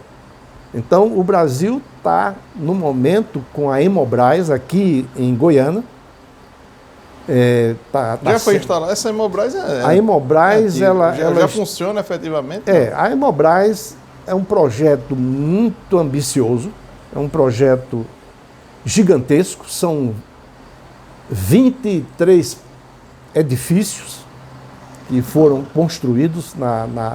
[SPEAKER 2] Então, o Brasil está, no momento, com a Hemobras aqui em Goiânia.
[SPEAKER 1] Já foi instalada? Essa Hemobras
[SPEAKER 2] a Hemobras, ela
[SPEAKER 1] já funciona efetivamente?
[SPEAKER 2] A Hemobras é um projeto muito ambicioso, é um projeto gigantesco, são 23 edifícios que foram construídos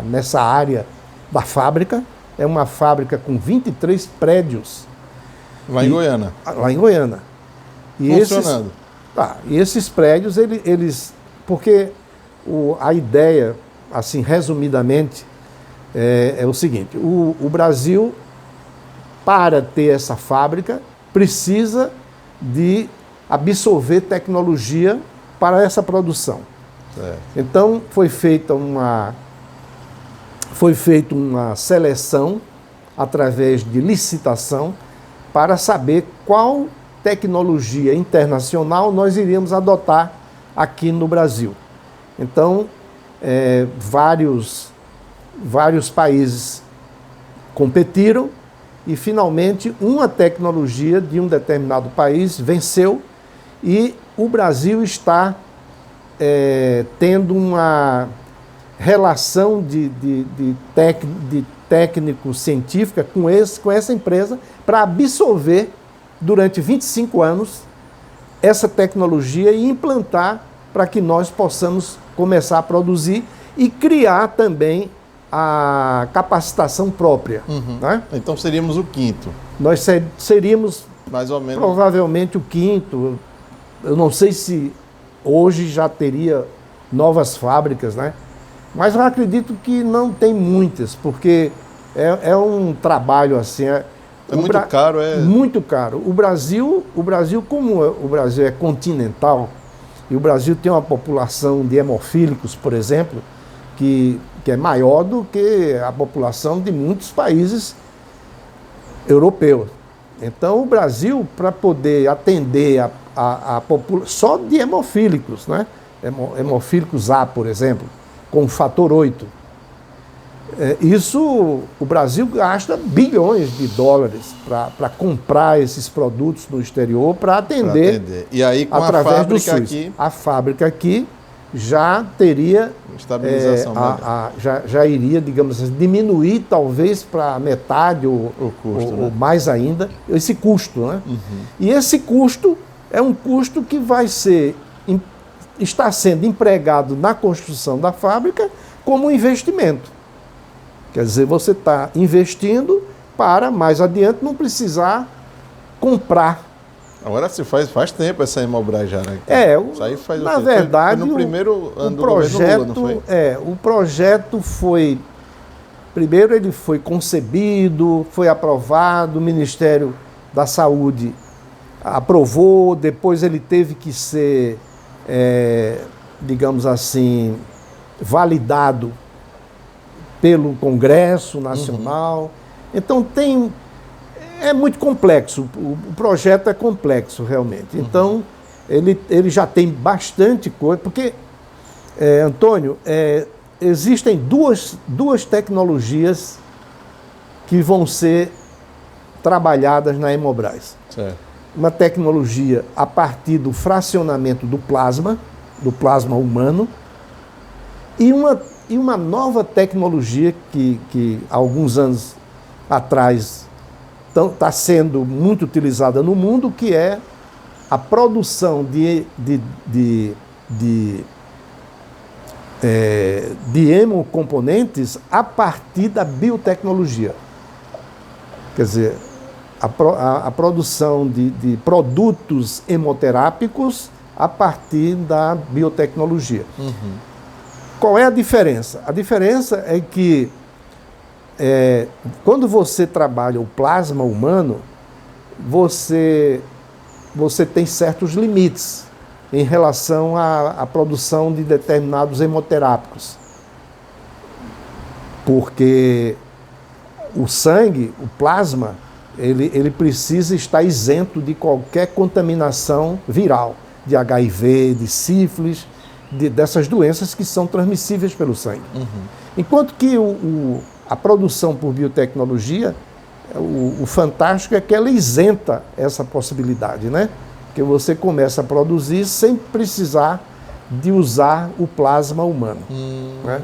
[SPEAKER 2] nessa área da fábrica. É uma fábrica com 23 prédios.
[SPEAKER 1] Lá em Goiânia?
[SPEAKER 2] Lá em Goiânia.
[SPEAKER 1] Funcionando.
[SPEAKER 2] E esses prédios, porque a ideia, assim, resumidamente, é o seguinte: o Brasil, para ter essa fábrica, precisa de absorver tecnologia para essa produção.
[SPEAKER 1] Certo.
[SPEAKER 2] Então, foi feita uma seleção através de licitação para saber qual tecnologia internacional nós iríamos adotar aqui no Brasil. Então, vários países competiram e, finalmente, uma tecnologia de um determinado país venceu e o Brasil está tendo uma relação de técnico-científica com essa empresa para absorver durante 25 anos essa tecnologia e implantar para que nós possamos começar a produzir e criar também a capacitação própria.
[SPEAKER 1] Uhum.
[SPEAKER 2] Né?
[SPEAKER 1] Então seríamos o quinto.
[SPEAKER 2] Nós seríamos
[SPEAKER 1] mais ou menos
[SPEAKER 2] provavelmente o quinto. Eu não sei se hoje já teria novas fábricas, né? Mas eu acredito que não tem muitas, porque é um trabalho assim.
[SPEAKER 1] Muito caro,
[SPEAKER 2] Muito caro. O Brasil, como o Brasil é continental, e o Brasil tem uma população de hemofílicos, por exemplo, que é maior do que a população de muitos países europeus. Então, o Brasil, para poder atender a população só de hemofílicos, né? Hemofílicos A, por exemplo, com o fator 8. O Brasil gasta bilhões de dólares para comprar esses produtos no exterior para atender.
[SPEAKER 1] E aí, com
[SPEAKER 2] através
[SPEAKER 1] a fábrica
[SPEAKER 2] do SUS.
[SPEAKER 1] aqui...
[SPEAKER 2] A fábrica aqui já teria...
[SPEAKER 1] Estabilização.
[SPEAKER 2] Já iria, digamos assim, diminuir talvez para metade ou
[SPEAKER 1] custo,
[SPEAKER 2] mais ainda, esse custo. Né?
[SPEAKER 1] Uhum.
[SPEAKER 2] E esse custo é um custo que está sendo empregado na construção da fábrica como um investimento. Quer dizer, você está investindo para mais adiante não precisar comprar.
[SPEAKER 1] Agora se faz tempo essa Hemobras já, né? Isso aí faz
[SPEAKER 2] na verdade,
[SPEAKER 1] foi no primeiro ano do
[SPEAKER 2] projeto,
[SPEAKER 1] governo Lula, não foi?
[SPEAKER 2] O projeto foi... Primeiro ele foi concebido, foi aprovado, o Ministério da Saúde aprovou, depois ele teve que ser, digamos assim, validado pelo Congresso Nacional. Uhum. Então é muito complexo, o projeto é complexo realmente.
[SPEAKER 1] Uhum.
[SPEAKER 2] Então ele já tem bastante coisa, porque, Antônio, existem duas tecnologias que vão ser trabalhadas na Hemobras.
[SPEAKER 1] Certo.
[SPEAKER 2] Uma tecnologia a partir do fracionamento do plasma humano, e uma nova tecnologia que há alguns anos atrás está sendo muito utilizada no mundo, que é a produção de hemocomponentes a partir da biotecnologia. Quer dizer, a produção de produtos hemoterápicos a partir da biotecnologia. Uhum. Qual é a diferença? A diferença é que quando você trabalha o plasma humano, você tem certos limites em relação à produção de determinados hemoterápicos. Porque o sangue, o plasma, ele precisa estar isento de qualquer contaminação viral, de HIV, de sífilis, dessas doenças que são transmissíveis pelo sangue. Enquanto que a produção por biotecnologia, o fantástico é que ela isenta essa possibilidade, né? Porque você começa a produzir sem precisar de usar o plasma humano. Né?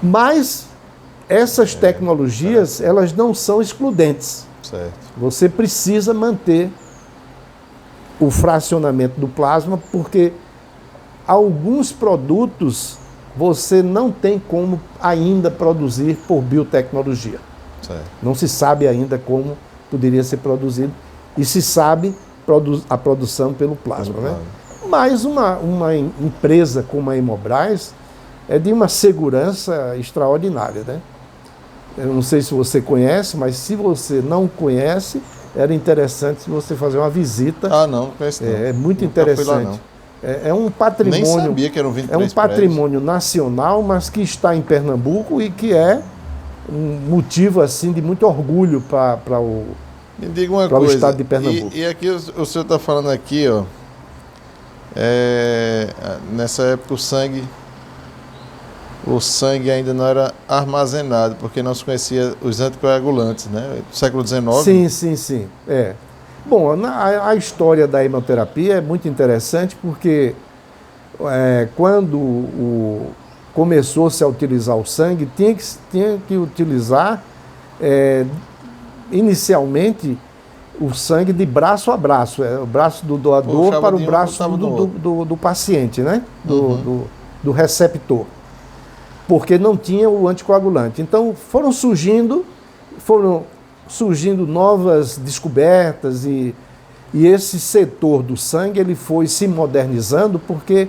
[SPEAKER 2] Mas essas tecnologias, elas não são excludentes.
[SPEAKER 1] Certo.
[SPEAKER 2] Você precisa manter o fracionamento do plasma, porque alguns produtos você não tem como ainda produzir por biotecnologia.
[SPEAKER 1] Certo.
[SPEAKER 2] Não se sabe ainda como poderia ser produzido, e se sabe a produção pelo plasma. Né? Mas uma empresa como a Hemobras é de uma segurança extraordinária. Né? Eu não sei se você conhece, mas se você não conhece, era interessante você fazer uma visita.
[SPEAKER 1] Ah, não conheço não.
[SPEAKER 2] É muito
[SPEAKER 1] Nunca
[SPEAKER 2] interessante.
[SPEAKER 1] fui lá, não.
[SPEAKER 2] É um patrimônio.
[SPEAKER 1] Nem sabia que eram 23
[SPEAKER 2] É um patrimônio nacional, mas que está em Pernambuco e que é um motivo assim de muito orgulho para o
[SPEAKER 1] Me diga uma
[SPEAKER 2] para o
[SPEAKER 1] coisa,
[SPEAKER 2] estado de Pernambuco.
[SPEAKER 1] E aqui o senhor está falando aqui, ó, nessa época o sangue ainda não era armazenado, porque não se conhecia os anticoagulantes, né? Do século XIX.
[SPEAKER 2] Sim. Bom, a história da hemoterapia é muito interessante porque quando começou-se a utilizar o sangue, tinha que utilizar inicialmente o sangue de braço a braço, o braço do doador
[SPEAKER 1] Puxava
[SPEAKER 2] para o
[SPEAKER 1] de um,
[SPEAKER 2] braço
[SPEAKER 1] puxava do
[SPEAKER 2] do paciente, né? Do receptor, porque não tinha o anticoagulante. Então foram surgindo novas descobertas e esse setor do sangue ele foi se modernizando porque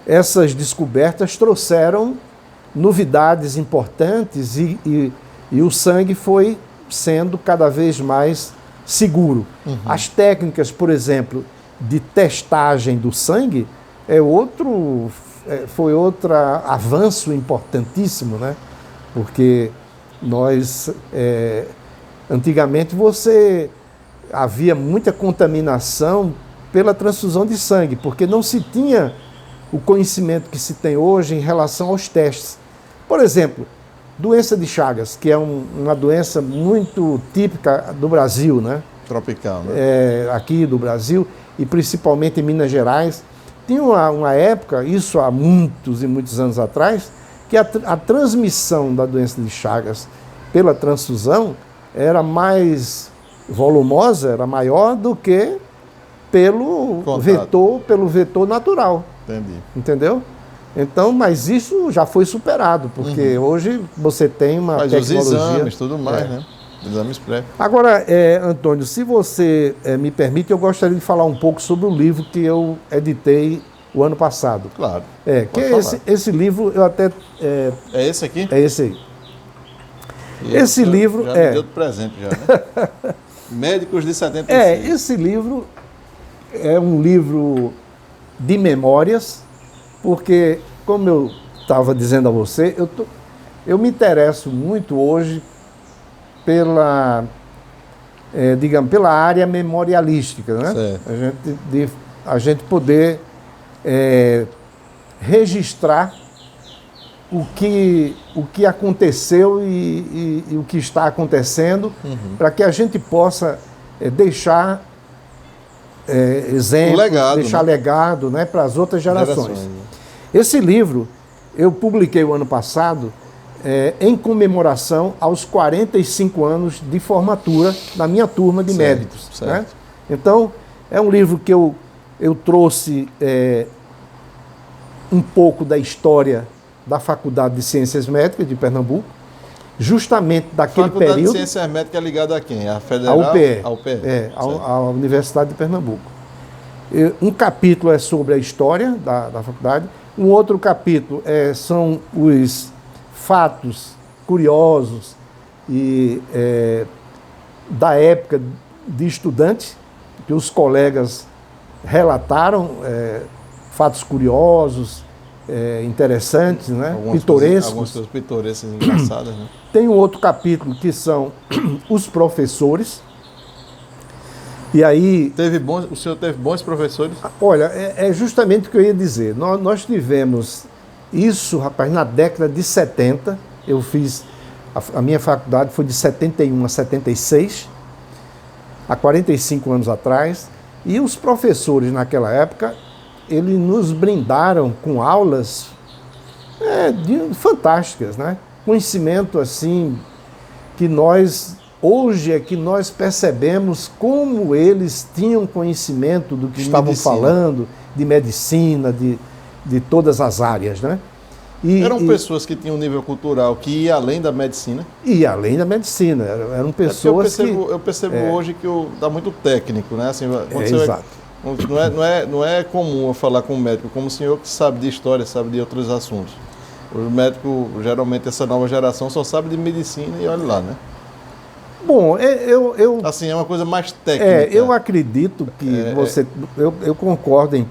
[SPEAKER 2] essas descobertas trouxeram novidades importantes e o sangue foi sendo cada vez mais seguro. As técnicas, por exemplo, de testagem do sangue foi outro avanço importantíssimo, né? Porque antigamente havia muita contaminação pela transfusão de sangue, porque não se tinha o conhecimento que se tem hoje em relação aos testes. Por exemplo, doença de Chagas, que é uma doença muito típica do Brasil, né?
[SPEAKER 1] Tropical, né?
[SPEAKER 2] Aqui do Brasil, e principalmente em Minas Gerais. Tinha uma época, isso há muitos e muitos anos atrás, que a transmissão da doença de Chagas pela transfusão era mais volumosa, era maior do que pelo vetor natural.
[SPEAKER 1] Entendi.
[SPEAKER 2] Entendeu? Então, mas isso já foi superado, porque hoje você tem uma tecnologia...
[SPEAKER 1] Mas os exames, tudo mais, né? Exames prévios.
[SPEAKER 2] Agora, Antônio, se você me permite, eu gostaria de falar um pouco sobre o livro que eu editei o ano passado.
[SPEAKER 1] Claro.
[SPEAKER 2] Que é esse livro, eu até...
[SPEAKER 1] É esse aqui?
[SPEAKER 2] É esse aí.
[SPEAKER 1] E
[SPEAKER 2] esse livro...
[SPEAKER 1] Já me deu de presente, já, né? Médicos de 76.
[SPEAKER 2] Esse livro é um livro de memórias, porque, como eu estava dizendo a você, eu me interesso muito hoje pela área memorialística, né?
[SPEAKER 1] Certo.
[SPEAKER 2] A gente poder registrar o que aconteceu e o que está acontecendo, para que a gente possa deixar exemplo, deixar legado, né, para as outras gerações. Esse livro eu publiquei o ano passado em comemoração aos 45 anos de formatura da minha turma de médicos.
[SPEAKER 1] Certo.
[SPEAKER 2] Né? Então, é um livro que eu trouxe um pouco da história da Faculdade de Ciências Médicas de Pernambuco, justamente daquele período...
[SPEAKER 1] Faculdade de Ciências Médicas é ligada a quem? A Federal?
[SPEAKER 2] A UPE.
[SPEAKER 1] A UPE.
[SPEAKER 2] A Universidade de Pernambuco. Um capítulo é sobre a história da faculdade, um outro capítulo são os fatos curiosos e da época de estudante, que os colegas relataram, fatos curiosos interessantes, né?
[SPEAKER 1] Algumas
[SPEAKER 2] Pitorescos.
[SPEAKER 1] algumas coisas pitorescas, engraçadas, né?
[SPEAKER 2] Tem um outro capítulo que são os professores. E aí...
[SPEAKER 1] O senhor teve bons professores?
[SPEAKER 2] Olha, é justamente o que eu ia dizer. Nós tivemos isso, rapaz, na década de 70. Eu fiz... A minha faculdade foi de 71 a 76, há 45 anos atrás. E os professores, naquela época, eles nos brindaram com aulas fantásticas, né? Conhecimento, assim, que hoje é que nós percebemos como eles tinham conhecimento do que estavam falando, de medicina, de todas as áreas, né?
[SPEAKER 1] Eram pessoas que tinham um nível cultural que ia além da medicina?
[SPEAKER 2] Ia além da medicina. Eram pessoas
[SPEAKER 1] eu percebo hoje que está muito técnico, né? Assim,
[SPEAKER 2] exato.
[SPEAKER 1] Não é comum eu falar com um médico como o senhor que sabe de história, sabe de outros assuntos. O médico, geralmente, essa nova geração só sabe de medicina e olha lá, né?
[SPEAKER 2] Bom,
[SPEAKER 1] assim, é uma coisa mais técnica.
[SPEAKER 2] Eu acredito que eu concordo,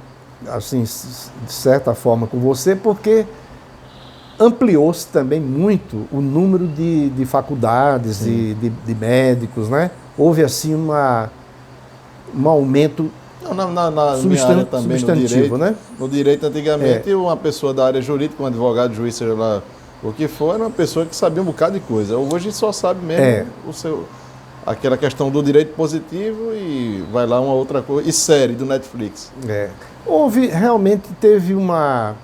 [SPEAKER 2] assim, de certa forma com você, porque ampliou-se também muito o número de faculdades, de médicos, né? Houve, assim, um aumento
[SPEAKER 1] na minha área também,
[SPEAKER 2] substantivo, né?
[SPEAKER 1] No direito, antigamente, uma pessoa da área jurídica, um advogado, juiz, seja lá o que for, era uma pessoa que sabia um bocado de coisa. Hoje só sabe mesmo aquela questão do direito positivo e vai lá uma outra coisa. E série do Netflix.
[SPEAKER 2] Realmente teve uma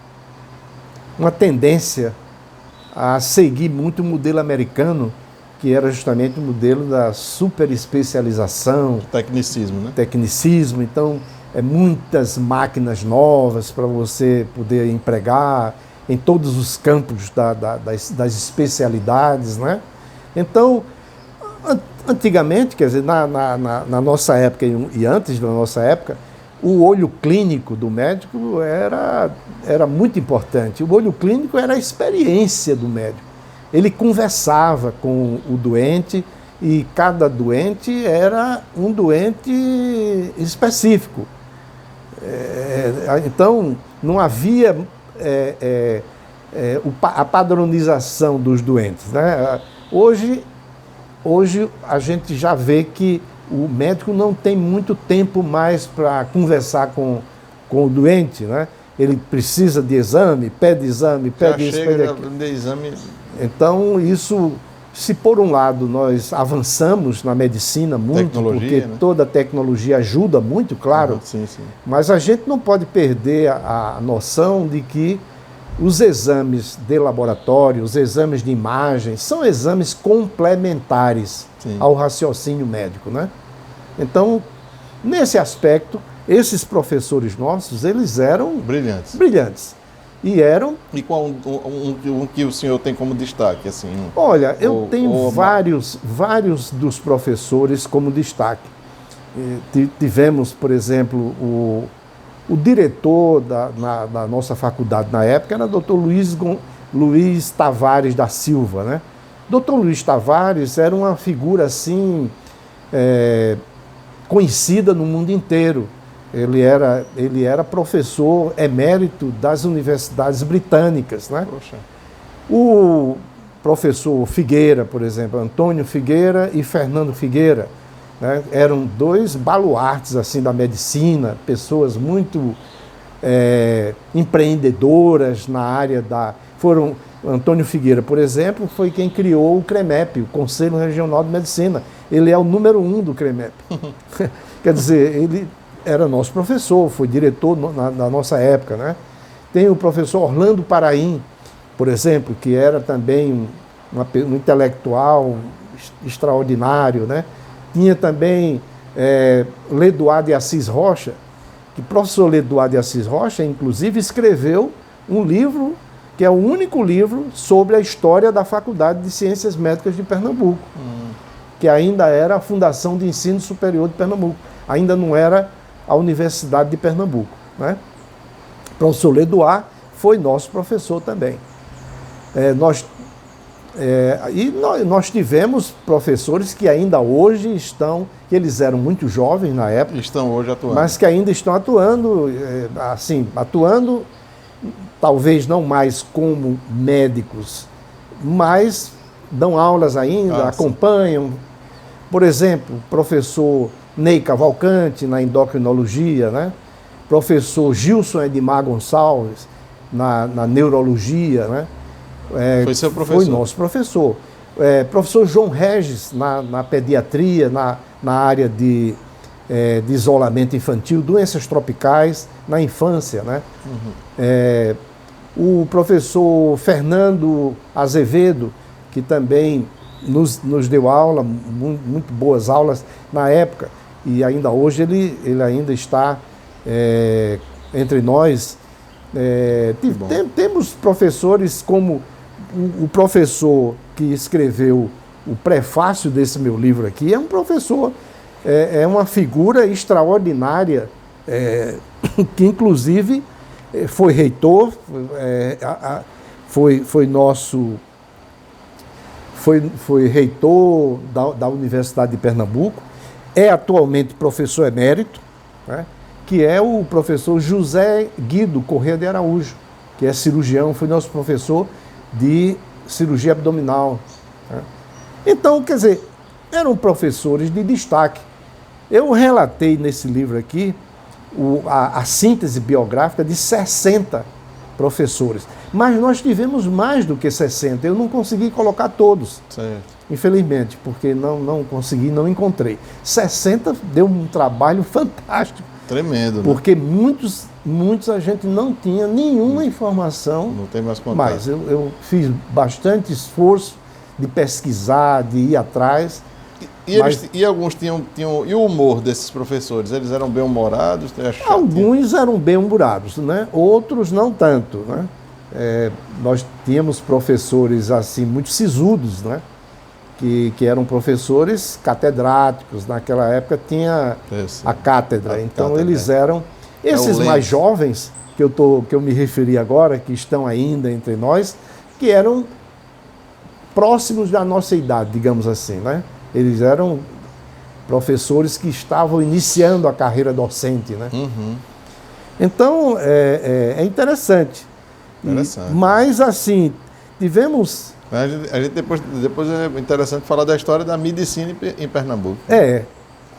[SPEAKER 2] tendência a seguir muito o modelo americano, que era justamente o modelo da superespecialização.
[SPEAKER 1] Tecnicismo, né?
[SPEAKER 2] Tecnicismo. Então, muitas máquinas novas para você poder empregar em todos os campos das especialidades, né? Então, antigamente, quer dizer, na nossa época e antes da nossa época, o olho clínico do médico era muito importante. O olho clínico era a experiência do médico. Ele conversava com o doente e cada doente era um doente específico. Então, não havia a padronização dos doentes, né? Hoje a gente já vê que o médico não tem muito tempo mais para conversar com o doente, né? Ele precisa de exame, pede isso, pede aquilo.
[SPEAKER 1] Exame.
[SPEAKER 2] Então, isso, se por um lado nós avançamos na medicina muito, porque toda a tecnologia ajuda muito, claro,
[SPEAKER 1] sim.
[SPEAKER 2] Mas a gente não pode perder a noção de que os exames de laboratório, os exames de imagem, são exames complementares ao raciocínio médico, né? Então, nesse aspecto, esses professores nossos, eles eram brilhantes. E
[SPEAKER 1] qual um que o senhor tem como destaque? Assim,
[SPEAKER 2] olha, eu tenho vários dos professores como destaque. Tivemos, por exemplo, o diretor da nossa faculdade na época era o Dr. Luiz Tavares da Silva, né? Dr. Luiz Tavares era uma figura assim conhecida no mundo inteiro. Ele era professor emérito das universidades britânicas, né?
[SPEAKER 1] Poxa.
[SPEAKER 2] O professor Figueira, por exemplo, Antônio Figueira e Fernando Figueira, né? Eram dois baluartes assim da medicina, pessoas muito empreendedoras na área Antônio Figueira, por exemplo, foi quem criou o CREMEP, o Conselho Regional de Medicina. Ele é o número 1 do CREMEP. Quer dizer, ele era nosso professor, foi diretor na nossa época, né? Tem o professor Orlando Paraim, por exemplo, que era também um intelectual extraordinário, né? Tinha também Leduar de Assis Rocha, que o professor Leduar de Assis Rocha, inclusive, escreveu um livro, que é o único livro sobre a história da Faculdade de Ciências Médicas de Pernambuco, que ainda era a Fundação de Ensino Superior de Pernambuco, ainda não era a Universidade de Pernambuco, né? O professor Leduar foi nosso professor também. Nós tivemos professores que ainda hoje que eles eram muito jovens na época,
[SPEAKER 1] estão hoje atuando,
[SPEAKER 2] mas que ainda estão atuando, atuando talvez não mais como médicos, mas dão aulas ainda, acompanham. Por exemplo, professor Ney Cavalcante, na endocrinologia, né? Professor Gilson Edmar Gonçalves, na neurologia, né?
[SPEAKER 1] Foi seu professor?
[SPEAKER 2] Foi nosso professor. Professor João Regis, na pediatria, na área de isolamento infantil, doenças tropicais, na infância, né? O professor Fernando Azevedo, que também nos deu aula, muito boas aulas na época, e ainda hoje ele ainda está entre nós. Temos professores como o professor que escreveu o prefácio desse meu livro aqui, é um professor, é uma figura extraordinária, que inclusive foi reitor, foi reitor da Universidade de Pernambuco, é atualmente professor emérito, né, que é o professor José Guido Corrêa de Araújo, que é cirurgião, foi nosso professor de cirurgia abdominal. Né. Então, quer dizer, eram professores de destaque. Eu relatei nesse livro aqui a síntese biográfica de 60 professores. Mas nós tivemos mais do que 60. Eu não consegui colocar todos,
[SPEAKER 1] certo,
[SPEAKER 2] infelizmente, porque não consegui, não encontrei. 60 deu um trabalho fantástico.
[SPEAKER 1] Tremendo, né?
[SPEAKER 2] Porque muitos a gente não tinha nenhuma informação.
[SPEAKER 1] Não tem mais contato.
[SPEAKER 2] Mas eu fiz bastante esforço de pesquisar, de ir atrás.
[SPEAKER 1] E alguns tinham. E o humor desses professores? Eles eram bem-humorados?
[SPEAKER 2] Alguns eram bem-humorados, né? Outros não tanto, né? Nós tínhamos professores assim muito sisudos, né? Que eram professores catedráticos. Naquela época tinha a cátedra. Então eles eram... Esses mais jovens, que eu me referi agora, que estão ainda entre nós, que eram próximos da nossa idade, digamos assim, né? Eles eram professores que estavam iniciando a carreira docente, né?
[SPEAKER 1] Uhum.
[SPEAKER 2] Então, é interessante. Mas, assim, tivemos...
[SPEAKER 1] A gente depois é interessante falar da história da medicina em Pernambuco.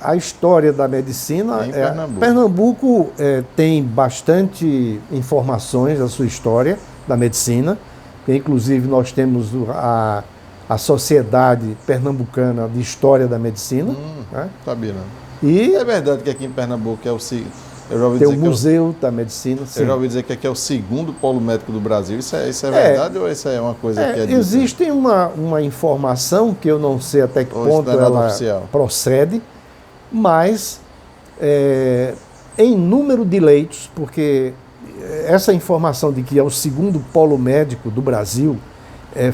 [SPEAKER 2] A história da medicina...
[SPEAKER 1] Em Pernambuco.
[SPEAKER 2] Pernambuco tem bastante informações da sua história da medicina. Inclusive, nós temos a Sociedade Pernambucana de História da Medicina. Né?
[SPEAKER 1] Sabia, não. E é verdade que aqui em Pernambuco é o
[SPEAKER 2] tem o Museu da Medicina. Sim.
[SPEAKER 1] Eu já ouvi dizer que aqui é o segundo polo médico do Brasil. Isso é verdade ou isso é uma coisa que é dita?
[SPEAKER 2] Existe uma informação que eu não sei até que ponto ela procede, mas em número de leitos, porque essa informação de que é o segundo polo médico do Brasil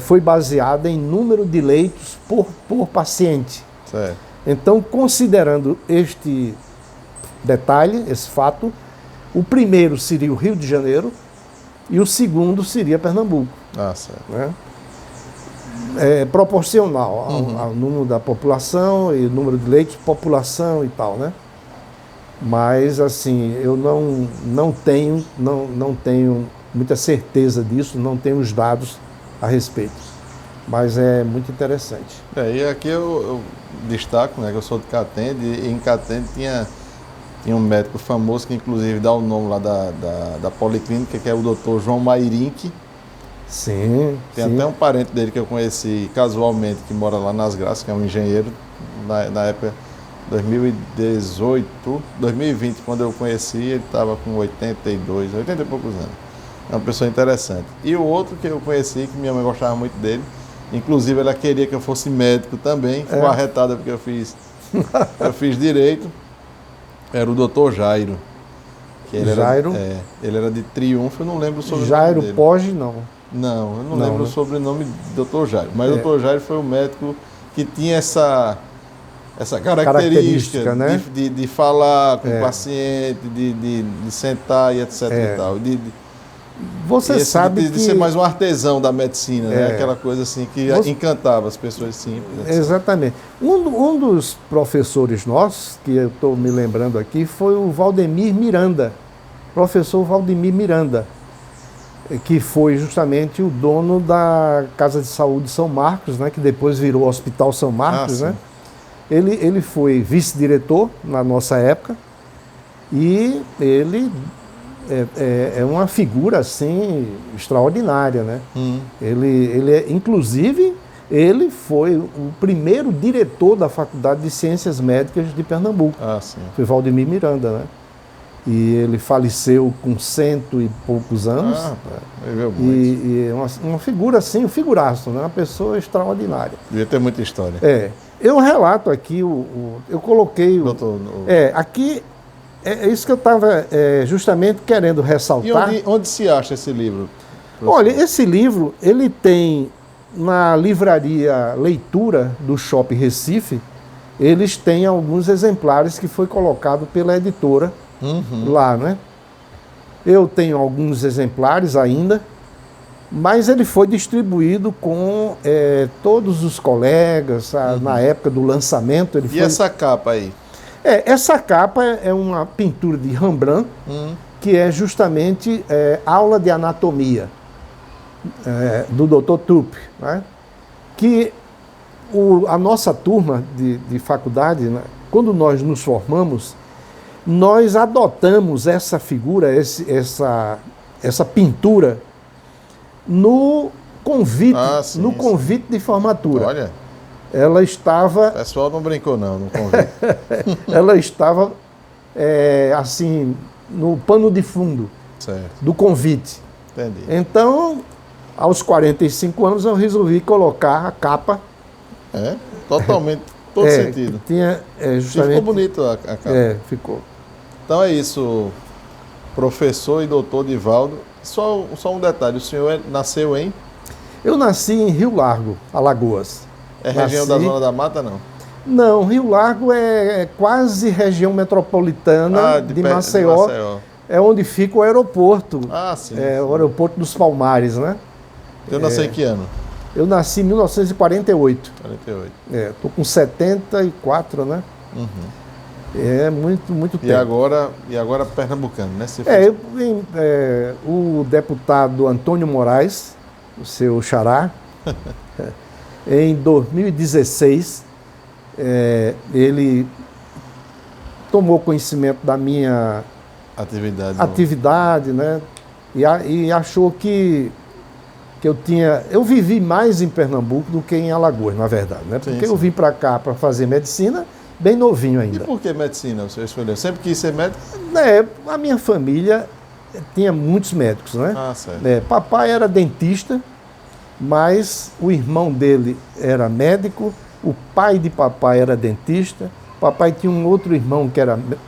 [SPEAKER 2] foi baseada em número de leitos por paciente.
[SPEAKER 1] Certo.
[SPEAKER 2] Então, considerando este detalhe, esse fato, o primeiro seria o Rio de Janeiro e o segundo seria Pernambuco.
[SPEAKER 1] Certo.
[SPEAKER 2] Né? Proporcional ao número da população e o número de leitos, população e tal, né? Mas, assim, eu não tenho muita certeza disso, não tenho os dados a respeito. Mas é muito interessante.
[SPEAKER 1] E aqui eu destaco, né, que eu sou de Catende, e em Catende tinha um médico famoso que inclusive dá o nome lá da policlínica, que é o Dr. João Mairinque.
[SPEAKER 2] Sim.
[SPEAKER 1] Tem até um parente dele que eu conheci casualmente, que mora lá nas Graças, que é um engenheiro, na época 2020, quando eu conheci, ele estava com 80 e poucos anos. É uma pessoa interessante. E o outro que eu conheci, que minha mãe gostava muito dele, inclusive ela queria que eu fosse médico também, ficou arretada porque eu fiz direito, era o Dr. Jairo.
[SPEAKER 2] Jairo?
[SPEAKER 1] Ele era de Triunfo, eu não lembro o sobrenome
[SPEAKER 2] Jairo
[SPEAKER 1] dele.
[SPEAKER 2] Poggi, não.
[SPEAKER 1] Não, eu não lembro o sobrenome do Dr. Jairo. Mas o Dr. Jairo foi um médico que tinha essa característica, né? de falar com o paciente, de sentar e etc. E tal.
[SPEAKER 2] Você sabe
[SPEAKER 1] de ser mais um artesão da medicina, né? Aquela coisa assim que encantava as pessoas simples. Etc.
[SPEAKER 2] Exatamente. Um dos professores nossos, que eu estou me lembrando aqui, foi o Valdemir Miranda, professor Valdemir Miranda. que foi justamente o dono da Casa de Saúde São Marcos, né, que depois virou Hospital São Marcos, né? Ele foi vice-diretor na nossa época e ele é uma figura assim extraordinária, né? Inclusive, ele foi o primeiro diretor da Faculdade de Ciências Médicas de Pernambuco. Foi Valdemir Miranda, né? E ele faleceu com 100 e poucos anos. E é uma figura assim, um figuraço, né? Uma pessoa extraordinária.
[SPEAKER 1] Devia ter muita história.
[SPEAKER 2] Eu relato aqui, eu coloquei...
[SPEAKER 1] Doutor,
[SPEAKER 2] aqui é isso que eu estava justamente querendo ressaltar.
[SPEAKER 1] E onde se acha esse livro, professor?
[SPEAKER 2] Olha, esse livro, ele tem na livraria Leitura do Shopping Recife, eles têm alguns exemplares que foi colocado pela editora lá, né? Eu tenho alguns exemplares ainda, mas ele foi distribuído com todos os colegas, na época do lançamento.
[SPEAKER 1] Essa capa aí?
[SPEAKER 2] Essa capa é uma pintura de Rembrandt, que é justamente aula de anatomia do Dr. Tupi, né? Que a nossa turma de faculdade, né, quando nós nos formamos, nós adotamos essa figura, essa pintura no convite,
[SPEAKER 1] sim.
[SPEAKER 2] Convite de formatura.
[SPEAKER 1] Olha,
[SPEAKER 2] ela estava...
[SPEAKER 1] O pessoal não brincou não no convite.
[SPEAKER 2] Ela estava assim, no pano de fundo do convite.
[SPEAKER 1] Entendi.
[SPEAKER 2] Então, aos 45 anos, eu resolvi colocar a capa.
[SPEAKER 1] Totalmente, todo sentido.
[SPEAKER 2] Tinha, justamente,
[SPEAKER 1] ficou bonito a capa.
[SPEAKER 2] Ficou.
[SPEAKER 1] Então é isso, professor e doutor Divaldo. Só um detalhe, o senhor nasceu em?
[SPEAKER 2] Eu nasci em Rio Largo, Alagoas.
[SPEAKER 1] Região da Zona da Mata, não?
[SPEAKER 2] Não, Rio Largo é quase região metropolitana de Maceió. É onde fica o aeroporto.
[SPEAKER 1] Sim.
[SPEAKER 2] O aeroporto dos Palmares, né?
[SPEAKER 1] Eu nasci em que ano?
[SPEAKER 2] Eu nasci em 1948.
[SPEAKER 1] 48.
[SPEAKER 2] Estou com 74, né? É muito tempo.
[SPEAKER 1] E agora pernambucano, né?
[SPEAKER 2] O deputado Antônio Moraes, o seu xará, em 2016, ele tomou conhecimento da minha atividade, né? E achou que eu vivi mais em Pernambuco do que em Alagoas, na verdade, né? Porque eu vim para cá para fazer medicina bem novinho ainda.
[SPEAKER 1] E por que medicina o senhor escolheu? Sempre quis ser médico?
[SPEAKER 2] A minha família tinha muitos médicos, né?
[SPEAKER 1] Certo.
[SPEAKER 2] Papai era dentista, mas o irmão dele era médico, o pai de papai era dentista, papai tinha um outro irmão que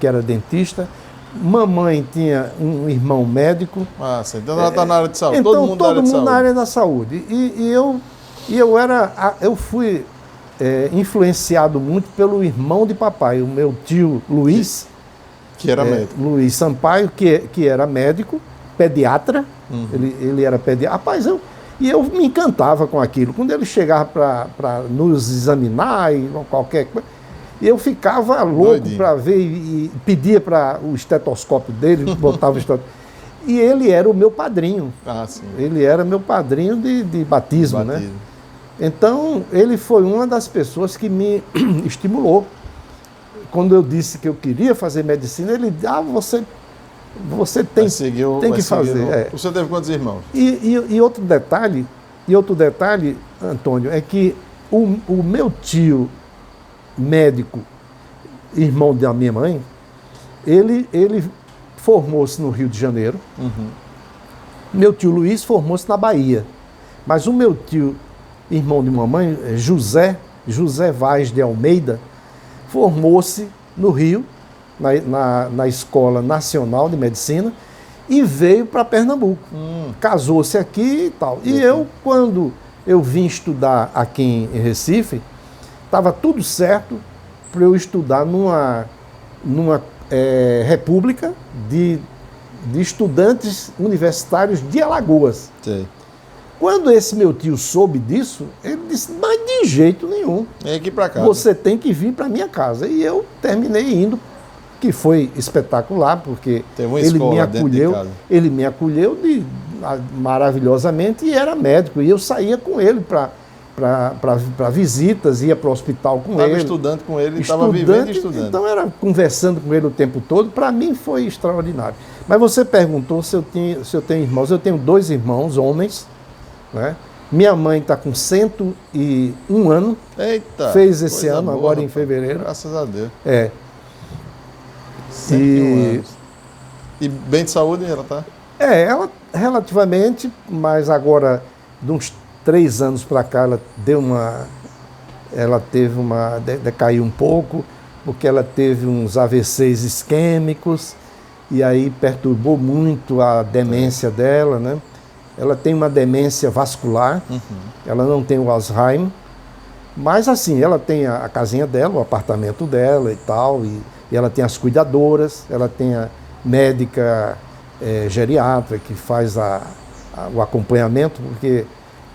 [SPEAKER 2] era dentista, mamãe tinha um irmão médico.
[SPEAKER 1] Então ela está na área de saúde.
[SPEAKER 2] Então,
[SPEAKER 1] todo mundo
[SPEAKER 2] na área da saúde. Eu fui influenciado muito pelo irmão de papai, o meu tio Luiz.
[SPEAKER 1] Que era médico.
[SPEAKER 2] Luiz Sampaio, que era médico, pediatra. Ele era pediatra. Rapaz, eu me encantava com aquilo. Quando ele chegava para nos examinar e qualquer coisa, eu ficava louco para ver e pedia para o estetoscópio dele, botava o estetoscópio. E ele era o meu padrinho.
[SPEAKER 1] Sim.
[SPEAKER 2] Ele era meu padrinho de batismo, né? Então, ele foi uma das pessoas que me estimulou. Quando eu disse que eu queria fazer medicina, ele disse, você tem que fazer.
[SPEAKER 1] O senhor teve quantos irmãos?
[SPEAKER 2] E outro detalhe, Antônio, é que o meu tio médico, irmão da minha mãe, ele formou-se no Rio de Janeiro. Meu tio Luiz formou-se na Bahia. Mas o meu tio, irmão de mamãe, José Vaz de Almeida, formou-se no Rio, na Escola Nacional de Medicina, e veio para Pernambuco. Casou-se aqui e tal. E eu, quando eu vim estudar aqui em Recife, estava tudo certo para eu estudar numa república de estudantes universitários de Alagoas.
[SPEAKER 1] Sim.
[SPEAKER 2] Quando esse meu tio soube disso, ele disse, mas de jeito nenhum.
[SPEAKER 1] Vem aqui para cá.
[SPEAKER 2] Você tem que vir para minha casa. E eu terminei indo, que foi espetacular, porque ele me acolheu maravilhosamente e era médico. E eu saía com ele para visitas, ia para o hospital com ele.
[SPEAKER 1] Estava estudando com ele, estava vivendo e estudando.
[SPEAKER 2] Então era conversando com ele o tempo todo. Para mim foi extraordinário. Mas você perguntou se eu tenho irmãos. Eu tenho 2 irmãos, homens, né? Minha mãe está com 101 anos.
[SPEAKER 1] Eita!
[SPEAKER 2] Fez esse ano,
[SPEAKER 1] boa,
[SPEAKER 2] agora
[SPEAKER 1] rapaz.
[SPEAKER 2] em fevereiro.
[SPEAKER 1] Graças a Deus.
[SPEAKER 2] 101
[SPEAKER 1] anos. E bem de saúde ela tá?
[SPEAKER 2] Ela relativamente, mas agora, de uns 3 anos para cá, ela teve decaiu um pouco, porque ela teve uns AVCs isquêmicos, e aí perturbou muito a demência dela, né? Ela tem uma demência vascular, ela não tem o Alzheimer, mas assim, ela tem a casinha dela, o apartamento dela e tal, e ela tem as cuidadoras, ela tem a médica geriatra que faz o acompanhamento, porque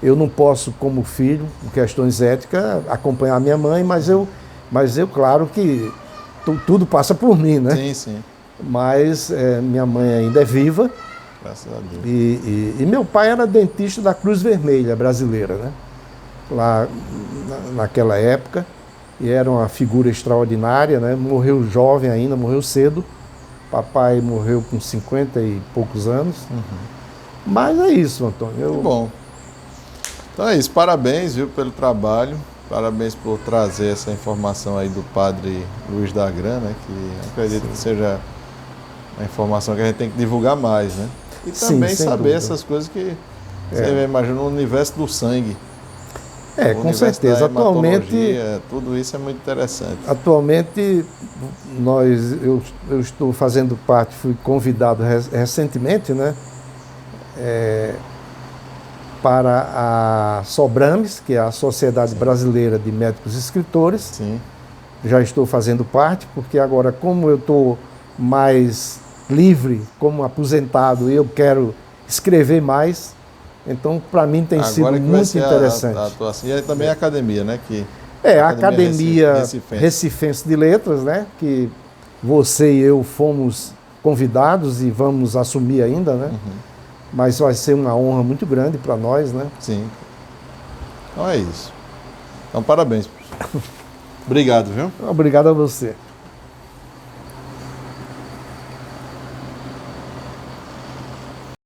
[SPEAKER 2] eu não posso, como filho, por questões éticas, acompanhar minha mãe, mas eu claro que tudo passa por mim, né?
[SPEAKER 1] Sim, sim.
[SPEAKER 2] Mas minha mãe ainda é viva.
[SPEAKER 1] Graças a Deus.
[SPEAKER 2] E meu pai era dentista da Cruz Vermelha brasileira, né? Lá naquela época, e era uma figura extraordinária, né? Morreu jovem ainda, morreu cedo. Papai morreu com 50 e poucos anos. Mas é isso, Antônio.
[SPEAKER 1] Que bom. Então é isso, parabéns, viu, pelo trabalho. Parabéns por trazer essa informação aí do padre Luiz da Gran, né? Que acredito que seja uma informação que a gente tem que divulgar mais, né? E também saber
[SPEAKER 2] dúvida.
[SPEAKER 1] essas coisas que você imagina no universo do sangue.
[SPEAKER 2] Com certeza. Atualmente,
[SPEAKER 1] tudo isso é muito interessante.
[SPEAKER 2] Atualmente, eu estou fazendo parte, fui convidado recentemente, né? Para a Sobrames, que é a Sociedade Brasileira de Médicos Escritores.
[SPEAKER 1] Sim.
[SPEAKER 2] Já estou fazendo parte, porque agora, como eu estou mais livre, como aposentado, eu quero escrever mais. Então, para mim, tem sido muito interessante.
[SPEAKER 1] E aí também a academia, né?
[SPEAKER 2] A Academia Recifense de Letras, né? Que você e eu fomos convidados e vamos assumir ainda, né? Mas vai ser uma honra muito grande para nós, né?
[SPEAKER 1] Sim. Então é isso. Então, parabéns. Obrigado, viu?
[SPEAKER 2] Obrigado a você.